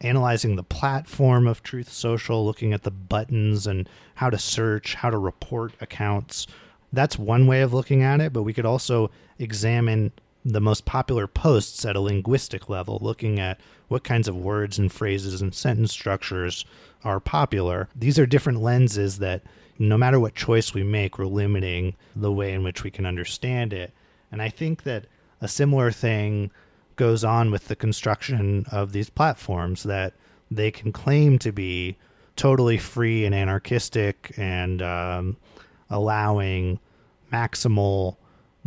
analyzing the platform of Truth Social, looking at the buttons and how to search, how to report accounts, that's one way of looking at it, but we could also examine the most popular posts at a linguistic level, looking at what kinds of words and phrases and sentence structures are popular. These are different lenses that no matter what choice we make, we're limiting the way in which we can understand it. And I think that a similar thing goes on with the construction of these platforms, that they can claim to be totally free and anarchistic and allowing maximal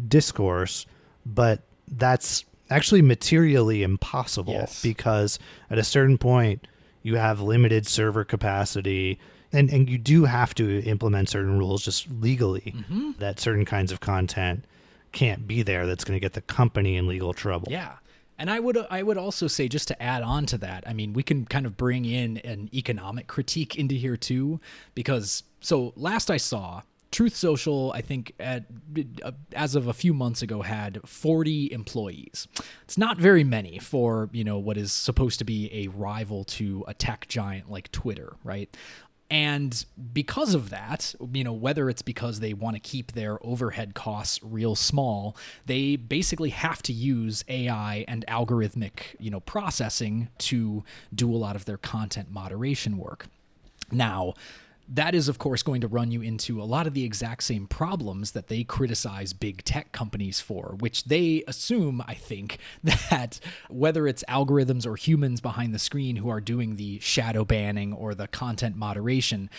discourse, but that's actually materially impossible, because at a certain point you have limited server capacity, and you do have to implement certain rules just legally, that certain kinds of content can't be there that's going to get the company in legal trouble. Yeah. And I would also say, just to add on to that, I mean, we can kind of bring in an economic critique into here too, because so last I saw, Truth Social, I think as of a few months ago, had 40 employees. It's not very many for, what is supposed to be a rival to a tech giant like Twitter, right? And because of that, whether it's because they want to keep their overhead costs real small, they basically have to use AI and algorithmic, processing to do a lot of their content moderation work. Now, that is, of course, going to run you into a lot of the exact same problems that they criticize big tech companies for, which they assume, I think, that whether it's algorithms or humans behind the screen who are doing the shadow banning or the content moderation,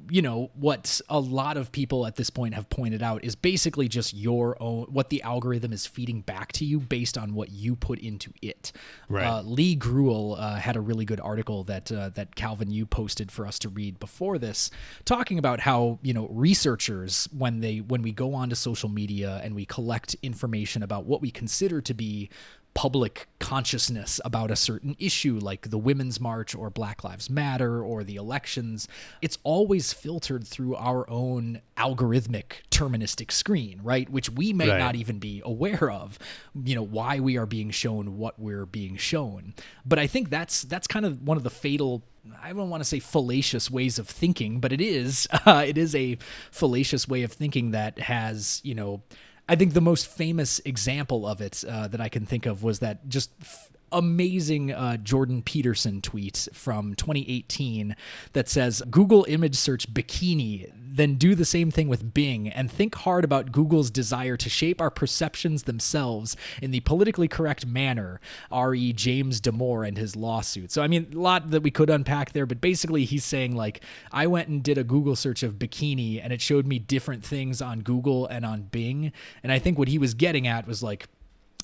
what a lot of people at this point have pointed out is basically just your own, what the algorithm is feeding back to you based on what you put into it. Right. Lee Gruel had a really good article that Calvin, you posted for us to read before this, talking about how, researchers, when we go onto social media and we collect information about what we consider to be public consciousness about a certain issue, like the Women's March or Black Lives Matter or the elections, it's always filtered through our own algorithmic terministic screen, right? Which we may not even be aware of, why we are being shown what we're being shown. But I think that's kind of one of the fatal, I don't want to say fallacious ways of thinking, but it is a fallacious way of thinking that has, I think the most famous example of it that I can think of was that just amazing Jordan Peterson tweet from 2018 that says, Google image search bikini, then do the same thing with Bing, and think hard about Google's desire to shape our perceptions themselves in the politically correct manner, re. James Damore and his lawsuit. So, I mean, a lot that we could unpack there, but basically he's saying, like, I went and did a Google search of bikini, and it showed me different things on Google and on Bing, and I think what he was getting at was, like,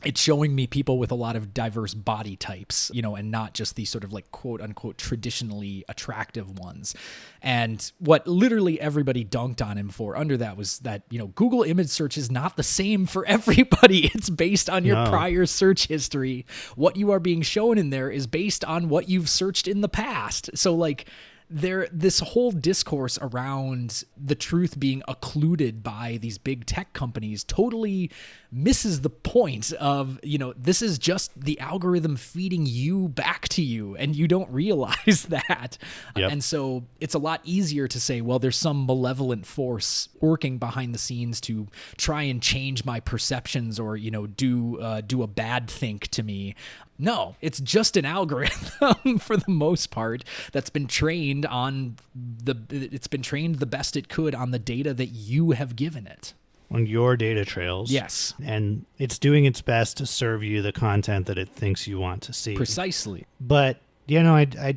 it's showing me people with a lot of diverse body types, you know, and not just these sort of like quote unquote traditionally attractive ones. And what literally everybody dunked on him for under that was that, you know, Google image search is not the same for everybody. It's based on your prior search history. What you are being shown in there is based on what you've searched in the past. So like, this whole discourse around the truth being occluded by these big tech companies totally misses the point of, you know, this is just the algorithm feeding you back to you, and you don't realize that. Yep. And so it's a lot easier to say, well, there's some malevolent force working behind the scenes to try and change my perceptions or, you know, do a bad think to me. No, it's just an algorithm for the most part that's been trained it's been trained the best it could on the data that you have given it. On your data trails. Yes. And it's doing its best to serve you the content that it thinks you want to see. Precisely. But, you know, I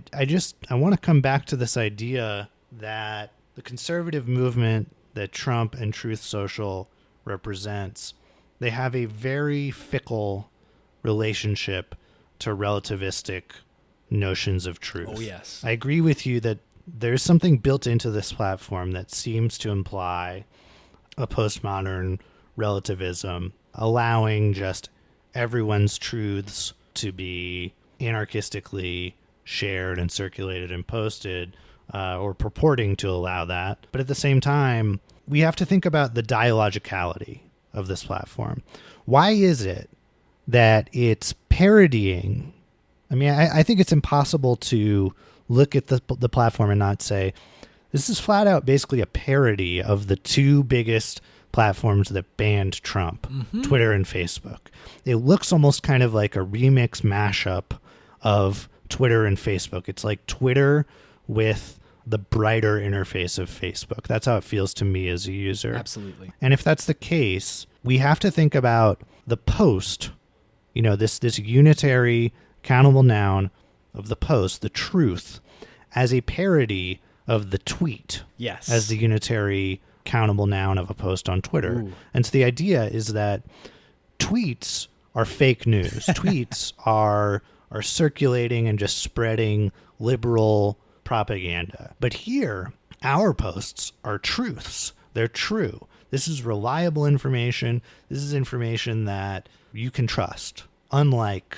want to come back to this idea that the conservative movement that Trump and Truth Social represents, they have a very fickle relationship to relativistic notions of truth. Oh, yes. I agree with you that there's something built into this platform that seems to imply a postmodern relativism, allowing just everyone's truths to be anarchistically shared and circulated and posted, or purporting to allow that. But at the same time, we have to think about the dialogicality of this platform. Why is it that it's parodying? I mean, I think it's impossible to look at the platform and not say, this is flat out basically a parody of the two biggest platforms that banned Trump, Twitter and Facebook. It looks almost kind of like a remix mashup of Twitter and Facebook. It's like Twitter with the brighter interface of Facebook. That's how it feels to me as a user. Absolutely. And if that's the case, we have to think about the post, you know, this unitary countable noun of the post, the truth, as a parody of the tweet. Yes. As the unitary countable noun of a post on Twitter. Ooh. And so the idea is that tweets are fake news. Tweets are circulating and just spreading liberal propaganda. But here, our posts are truths. They're true. This is reliable information. This is information that you can trust, unlike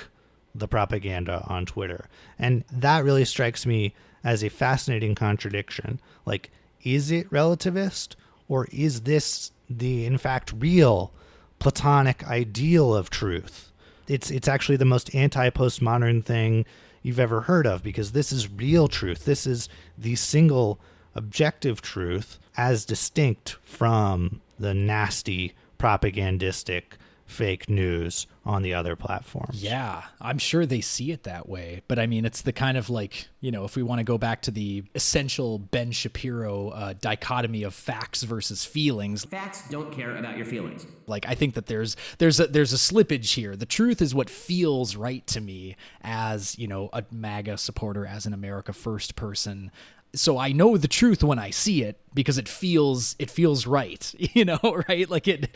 the propaganda on Twitter. And that really strikes me as a fascinating contradiction. Like, is it relativist, or is this the, in fact, real Platonic ideal of truth? It's actually the most anti-postmodern thing you've ever heard of, because this is real truth. This is the single objective truth, as distinct from the nasty propagandistic fake news on the other platforms. Yeah, I'm sure they see it that way. But I mean, it's the kind of like, you know, if we want to go back to the essential Ben Shapiro dichotomy of facts versus feelings. Facts don't care about your feelings. Like, I think that there's a slippage here. The truth is what feels right to me as, you know, a MAGA supporter, as an America First person. So I know the truth when I see it because it feels right, you know, right? Like it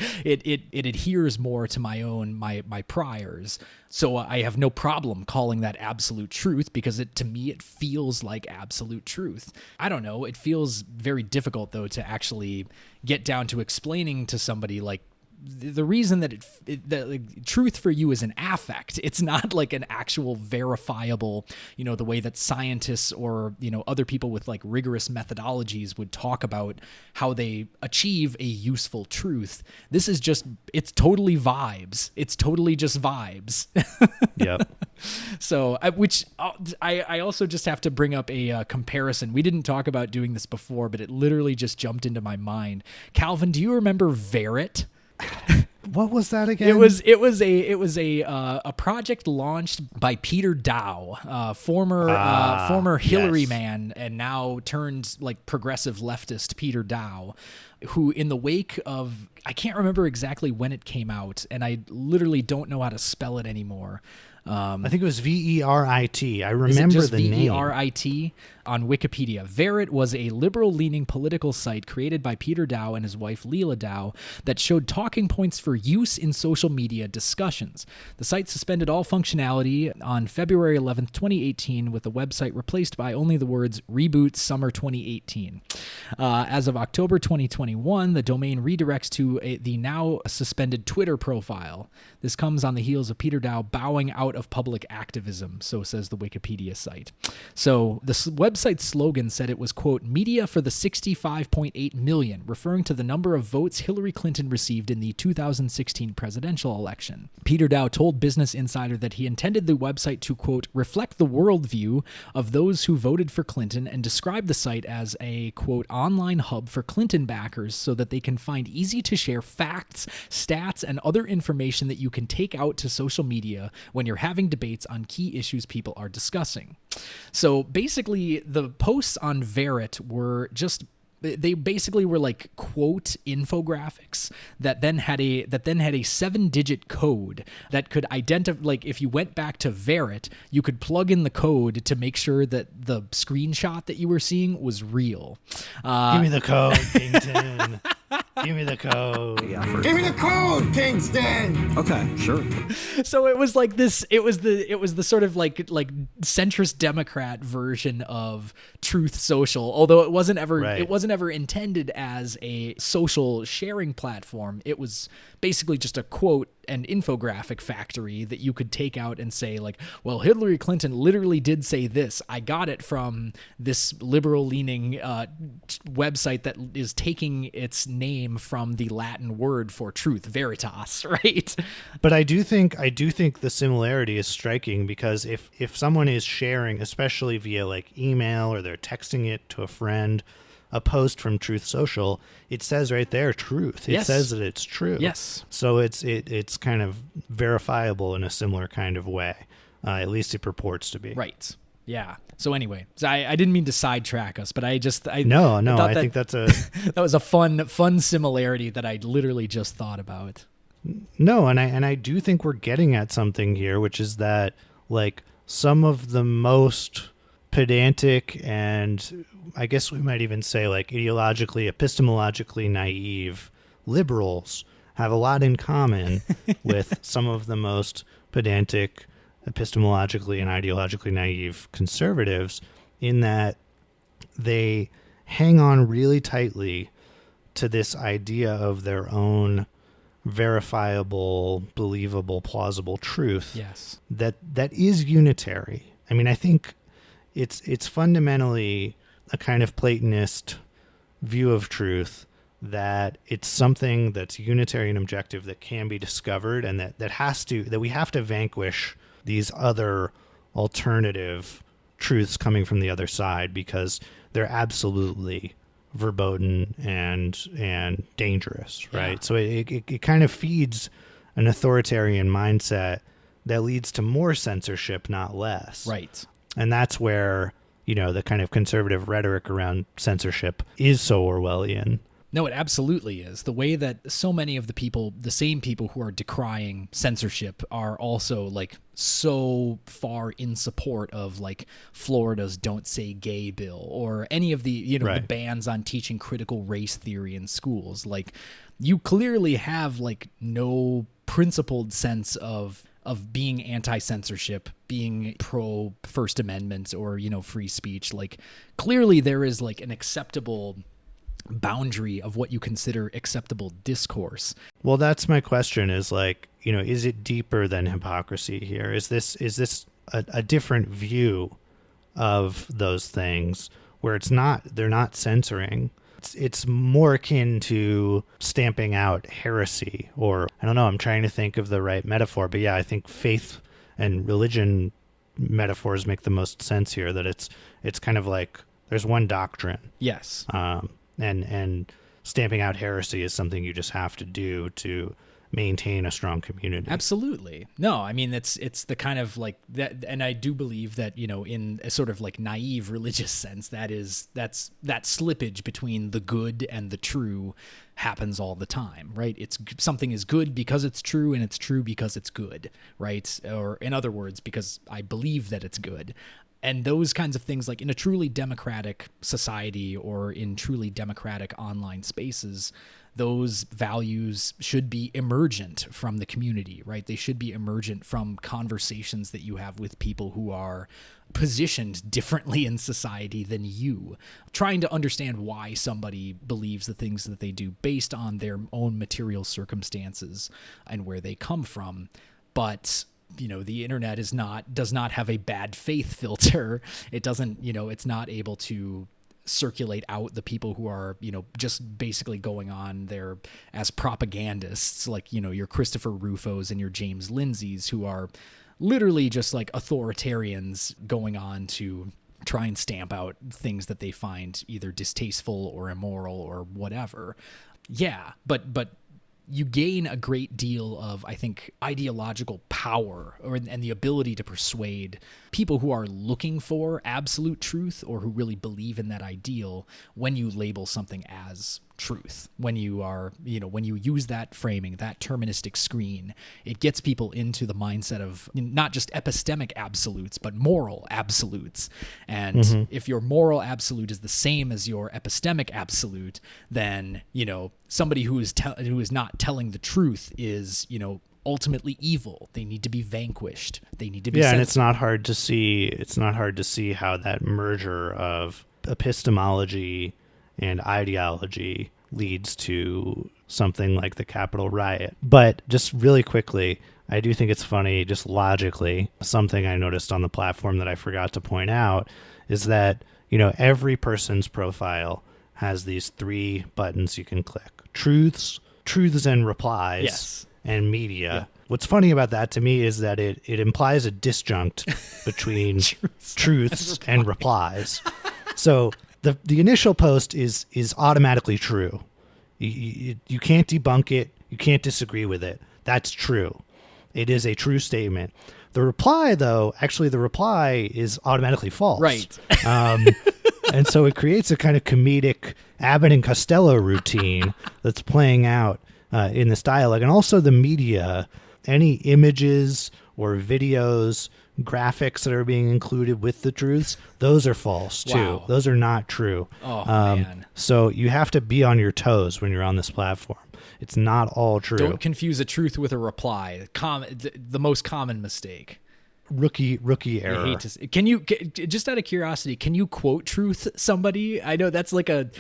adheres more to my priors. So I have no problem calling that absolute truth, because to me it feels like absolute truth. I don't know. It feels very difficult though to actually get down to explaining to somebody like, the reason that like, truth for you is an affect. It's not like an actual verifiable, you know, the way that scientists or, you know, other people with like rigorous methodologies would talk about how they achieve a useful truth. This is just, it's totally vibes. It's totally just vibes. Yep. So, I also just have to bring up a comparison. We didn't talk about doing this before, but it literally just jumped into my mind. Calvin, do you remember Verret? What was that again? It was a project launched by Peter Dow, former Hillary yes. man, and now turned like progressive leftist Peter Dow, who in the wake of, I can't remember exactly when it came out, and I literally don't know how to spell it anymore. I think it was VERIT. I remember Is it just the name. VERIT on Wikipedia? Verit was a liberal-leaning political site created by Peter Dow and his wife Leela Dow that showed talking points for use in social media discussions. The site suspended all functionality on February 11th, 2018, with the website replaced by only the words "Reboot Summer 2018." As of October 2021, the domain redirects to the now suspended Twitter profile. This comes on the heels of Peter Dow bowing out of public activism, so says the Wikipedia site. So the website's slogan said it was, quote, media for the 65.8 million, referring to the number of votes Hillary Clinton received in the 2016 presidential election. Peter Dow told Business Insider that he intended the website to, quote, reflect the worldview of those who voted for Clinton, and described the site as a, quote, online hub for Clinton backers so that they can find easy to share facts, stats, and other information that you can take out to social media when you're having debates on key issues people are discussing. So basically, the posts on Verit were just, they basically were like quote infographics that then had a 7-digit code that could identify, like if you went back to Verit, you could plug in the code to make sure that the screenshot that you were seeing was real. Give me the code, Kingston. Give me the code. Give me the code, Kingston. Okay, sure. So it was like this. It was the sort of like centrist Democrat version of Truth Social. Although it wasn't ever intended as a social sharing platform. It was basically just a quote and infographic factory that you could take out and say like, well, Hillary Clinton literally did say this. I got it from this liberal-leaning website that is taking its name from the Latin word for truth, veritas, right? But I do think the similarity is striking, because if someone is sharing, especially via like email, or they're texting it to a friend, a post from Truth Social, it says right there truth. It says that it's true. Yes. So it's kind of verifiable in a similar kind of way. At least it purports to be. Right. Yeah. So anyway, I didn't mean to sidetrack us, but I think that's a that was a fun similarity that I literally just thought about. No, and I do think we're getting at something here, which is that like some of the most pedantic and I guess we might even say like ideologically, epistemologically naive liberals have a lot in common with some of the most pedantic, epistemologically and ideologically naive conservatives, in that they hang on really tightly to this idea of their own verifiable, believable, plausible truth. Yes. That is unitary. I mean, I think it's fundamentally a kind of Platonist view of truth, that it's something that's unitary and objective that can be discovered, and that we have to vanquish these other alternative truths coming from the other side, because they're absolutely verboten and dangerous, right? Yeah. So it kind of feeds an authoritarian mindset that leads to more censorship, not less. Right. And that's where, the kind of conservative rhetoric around censorship is so Orwellian. No, it absolutely is. The way that so many of the same people who are decrying censorship are also like so far in support of like Florida's Don't Say Gay bill, or any of the, the bans on teaching critical race theory in schools. Like, you clearly have like no principled sense of being anti-censorship, being pro First Amendment or, free speech. Like, clearly there is like an acceptable boundary of what you consider acceptable discourse. Well, that's my question, is like, is it deeper than hypocrisy here? Is this a different view of those things where they're not censoring? It's more akin to stamping out heresy, or I don't know, I'm trying to think of the right metaphor, but yeah, I think faith and religion metaphors make the most sense here, that it's kind of like there's one doctrine. Yes. And stamping out heresy is something you just have to do to maintain a strong community. Absolutely. No, I mean, it's the kind of like that. And I do believe that, in a sort of like naive religious sense, that slippage between the good and the true happens all the time, right? It's something is good because it's true, and it's true because it's good, right? Or in other words, because I believe that it's good. And those kinds of things, like in a truly democratic society or in truly democratic online spaces, those values should be emergent from the community, right? They should be emergent from conversations that you have with people who are positioned differently in society than you, trying to understand why somebody believes the things that they do based on their own material circumstances and where they come from. But the internet does not have a bad faith filter. It doesn't, it's not able to circulate out the people who are, just basically going on there as propagandists, like, your Christopher Rufos and your James Lindsays, who are literally just like authoritarians going on to try and stamp out things that they find either distasteful or immoral or whatever. Yeah, but you gain a great deal of, I think, ideological power and the ability to persuade people who are looking for absolute truth or who really believe in that ideal when you label something as truth. When you are, when you use that framing, that terministic screen, it gets people into the mindset of not just epistemic absolutes, but moral absolutes. And if your moral absolute is the same as your epistemic absolute, then, somebody who is not telling the truth is, ultimately evil. They need to be vanquished. They need to be and it's not hard to see. It's not hard to see how that merger of epistemology and ideology leads to something like the Capitol riot. But just really quickly, I do think it's funny, just logically, something I noticed on the platform that I forgot to point out is that, every person's profile has these 3 buttons you can click: truths and replies. Yes. And media. Yeah. What's funny about that to me is that it implies a disjunct between truths and replies. So the initial post is automatically true. You can't debunk it. You can't disagree with it. That's true. It is a true statement. The reply, though, the reply is automatically false. Right. And so it creates a kind of comedic Abbott and Costello routine that's playing out in this dialogue. And also the media, any images or videos, graphics that are being included with the truths, those are false too. Wow. Those are not true. Oh, man. So you have to be on your toes when you're on this platform. It's not all true. Don't confuse a truth with a reply. The most common mistake. Rookie error. I hate to can you, just out of curiosity, can you quote truth somebody? I know that's like a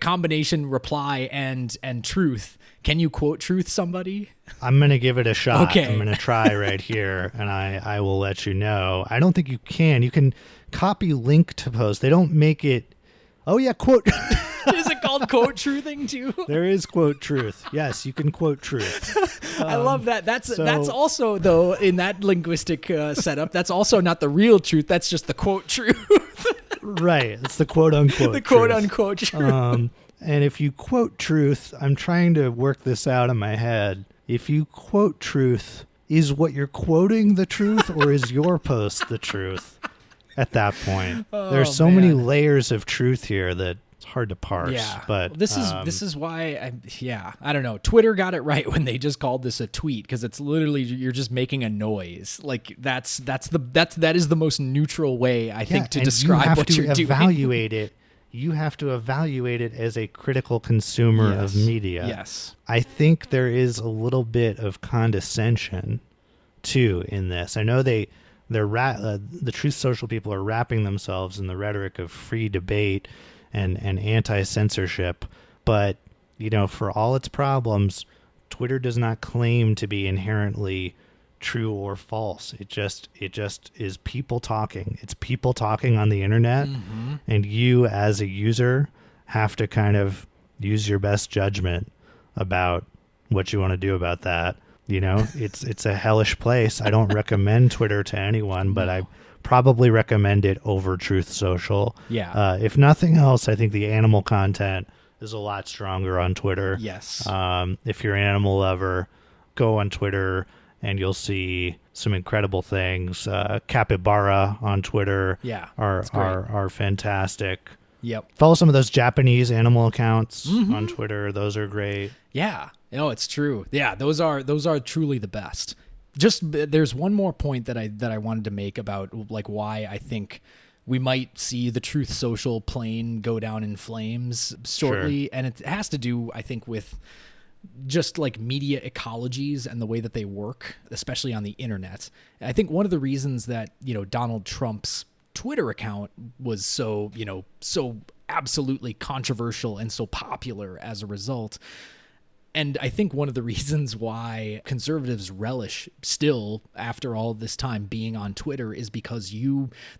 combination reply and truth. Can you quote truth somebody? I'm going to give it a shot. Okay. I'm going to try right here, and I will let you know. I don't think you can. You can copy link to post. They don't make it. Oh, yeah, quote. Is it called quote truthing too? There is quote truth. Yes, you can quote truth. I love that. That's also, though, in that linguistic setup, that's also not the real truth. That's just the quote truth. Right. It's the quote unquote the quote unquote truth. And if you quote truth, I'm trying to work this out in my head. If you quote truth, is what you're quoting the truth or is your post the truth at that point? There's so many layers of truth here that it's hard to parse. Yeah. But this is why I don't know. Twitter got it right when they just called this a tweet, because it's literally you're just making a noise. Like that is the most neutral way I think to describe what you're doing. Evaluate it. You have to evaluate it as a critical consumer of media. Yes. I think there is a little bit of condescension too in this. I know the Truth Social people are wrapping themselves in the rhetoric of free debate and anti-censorship, but for all its problems, Twitter does not claim to be inherently true or false. It just is people talking. It's people talking on the internet, and you as a user have to kind of use your best judgment about what you want to do about that. It's a hellish place. I don't recommend Twitter to anyone, but I probably recommend it over Truth Social. Yeah. If nothing else, I think the animal content is a lot stronger on Twitter. Yes. If you're an animal lover, go on Twitter and you'll see some incredible things. Capybara on Twitter are fantastic. Yep. Follow some of those Japanese animal accounts on Twitter. Those are great. Yeah. No, it's true. Yeah, those are truly the best. Just there's one more point that I wanted to make about like why I think we might see the Truth Social plane go down in flames shortly. Sure. And it has to do, I think, with just like media ecologies and the way that they work, especially on the internet. I think one of the reasons that, Donald Trump's Twitter account was so absolutely controversial and so popular as a result. And I think one of the reasons why conservatives relish still, after all this time, being on Twitter is because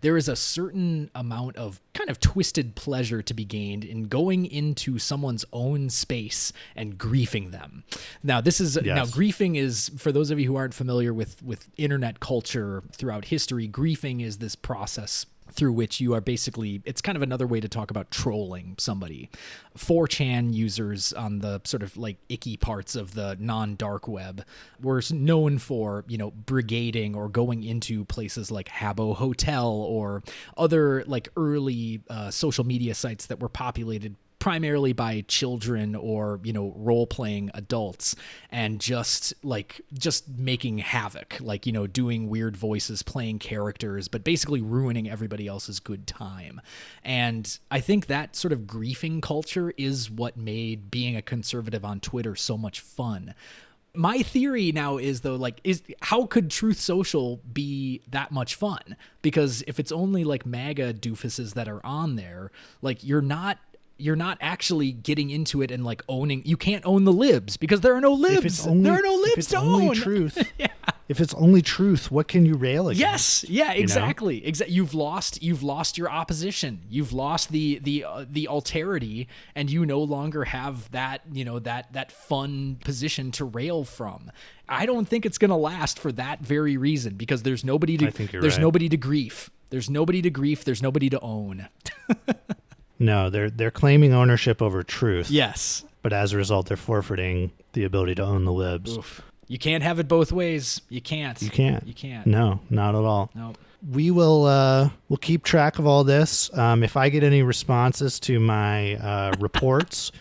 there is a certain amount of kind of twisted pleasure to be gained in going into someone's own space and griefing them. Now, griefing is, for those of you who aren't familiar with internet culture throughout history, griefing is this process through which you are basically, it's kind of another way to talk about trolling somebody. 4chan users on the sort of like icky parts of the non-dark web were known for, brigading or going into places like Habbo Hotel or other like early social media sites that were populated primarily by children or, role-playing adults, and just making havoc, doing weird voices, playing characters, but basically ruining everybody else's good time. And I think that sort of griefing culture is what made being a conservative on Twitter so much fun. My theory now is, though, how could Truth Social be that much fun? Because if it's only like MAGA doofuses that are on there, you're not actually getting into it and like owning. You can't own the libs because there are no libs. There are no libs to own. Truth. Yeah. If it's only truth, what can you rail against? Yes. Yeah. Exactly. You've lost your opposition. You've lost the alterity, and you no longer have that that fun position to rail from. I don't think it's going to last for that very reason, because there's nobody to. I think you're right. Nobody to grief. There's nobody to grief. There's nobody to own. No, they're claiming ownership over truth. Yes. But as a result, they're forfeiting the ability to own the libs. Oof. You can't have it both ways. You can't. You can't. You can't. No, not at all. No. We will we'll keep track of all this. If I get any responses to my reports,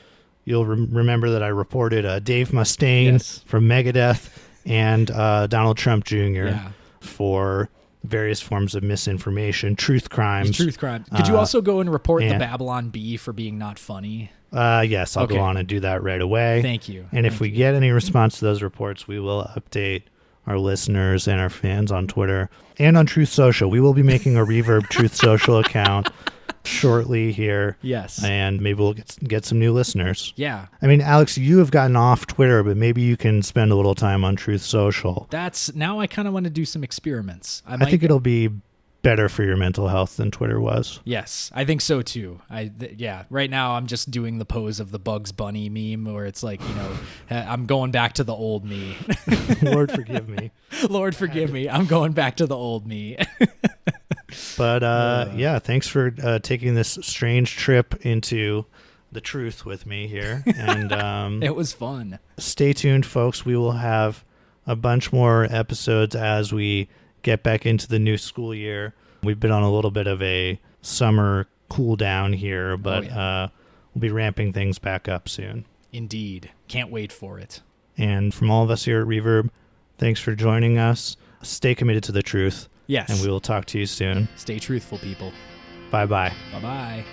you'll remember that I reported Dave Mustaine from Megadeth and Donald Trump Jr. For various forms of misinformation, truth crimes. Could you also go and report the Babylon Bee for being not funny? Yes, I'll go on and do that right away. Thank you. And if we get any response to those reports, we will update our listeners and our fans on Twitter and on Truth Social. We will be making a Reverb Truth Social account shortly here. Yes. And maybe we'll get some new listeners. Yeah. I mean, Alex, you have gotten off Twitter, but maybe you can spend a little time on Truth Social. Now I kind of want to do some experiments. I think it'll be better for your mental health than Twitter was. Yes, I think so too. Right now I'm just doing the pose of the Bugs Bunny meme where it's like, I'm going back to the old me. Lord forgive me. Lord forgive me. I'm going back to the old me. But thanks for taking this strange trip into the truth with me here. And it was fun. Stay tuned, folks. We will have a bunch more episodes as we get back into the new school year. We've been on a little bit of a summer cool down here, but we'll be ramping things back up soon. Indeed. Can't wait for it. And from all of us here at Reverb, thanks for joining us. Stay committed to the truth. Yes. And we will talk to you soon. Stay truthful, people. Bye-bye. Bye-bye.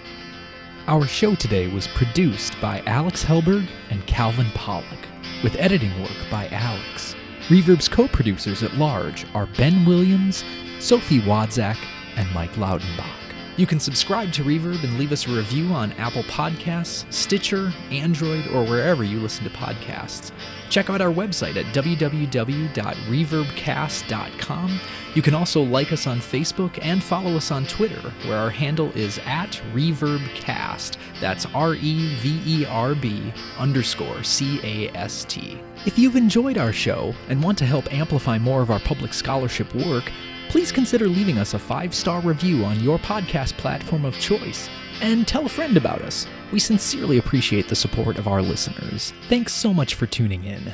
Our show today was produced by Alex Helberg and Calvin Pollock, with editing work by Alex. Reverb's co-producers at large are Ben Williams, Sophie Wadzak, and Mike Loudenbach. You can subscribe to Reverb and leave us a review on Apple Podcasts, Stitcher, Android, or wherever you listen to podcasts. Check out our website at www.reverbcast.com. You can also like us on Facebook and follow us on Twitter, where our handle is @ReverbCast. That's REVERB_CAST. If you've enjoyed our show and want to help amplify more of our public scholarship work, please consider leaving us a 5-star review on your podcast platform of choice. And tell a friend about us. We sincerely appreciate the support of our listeners. Thanks so much for tuning in.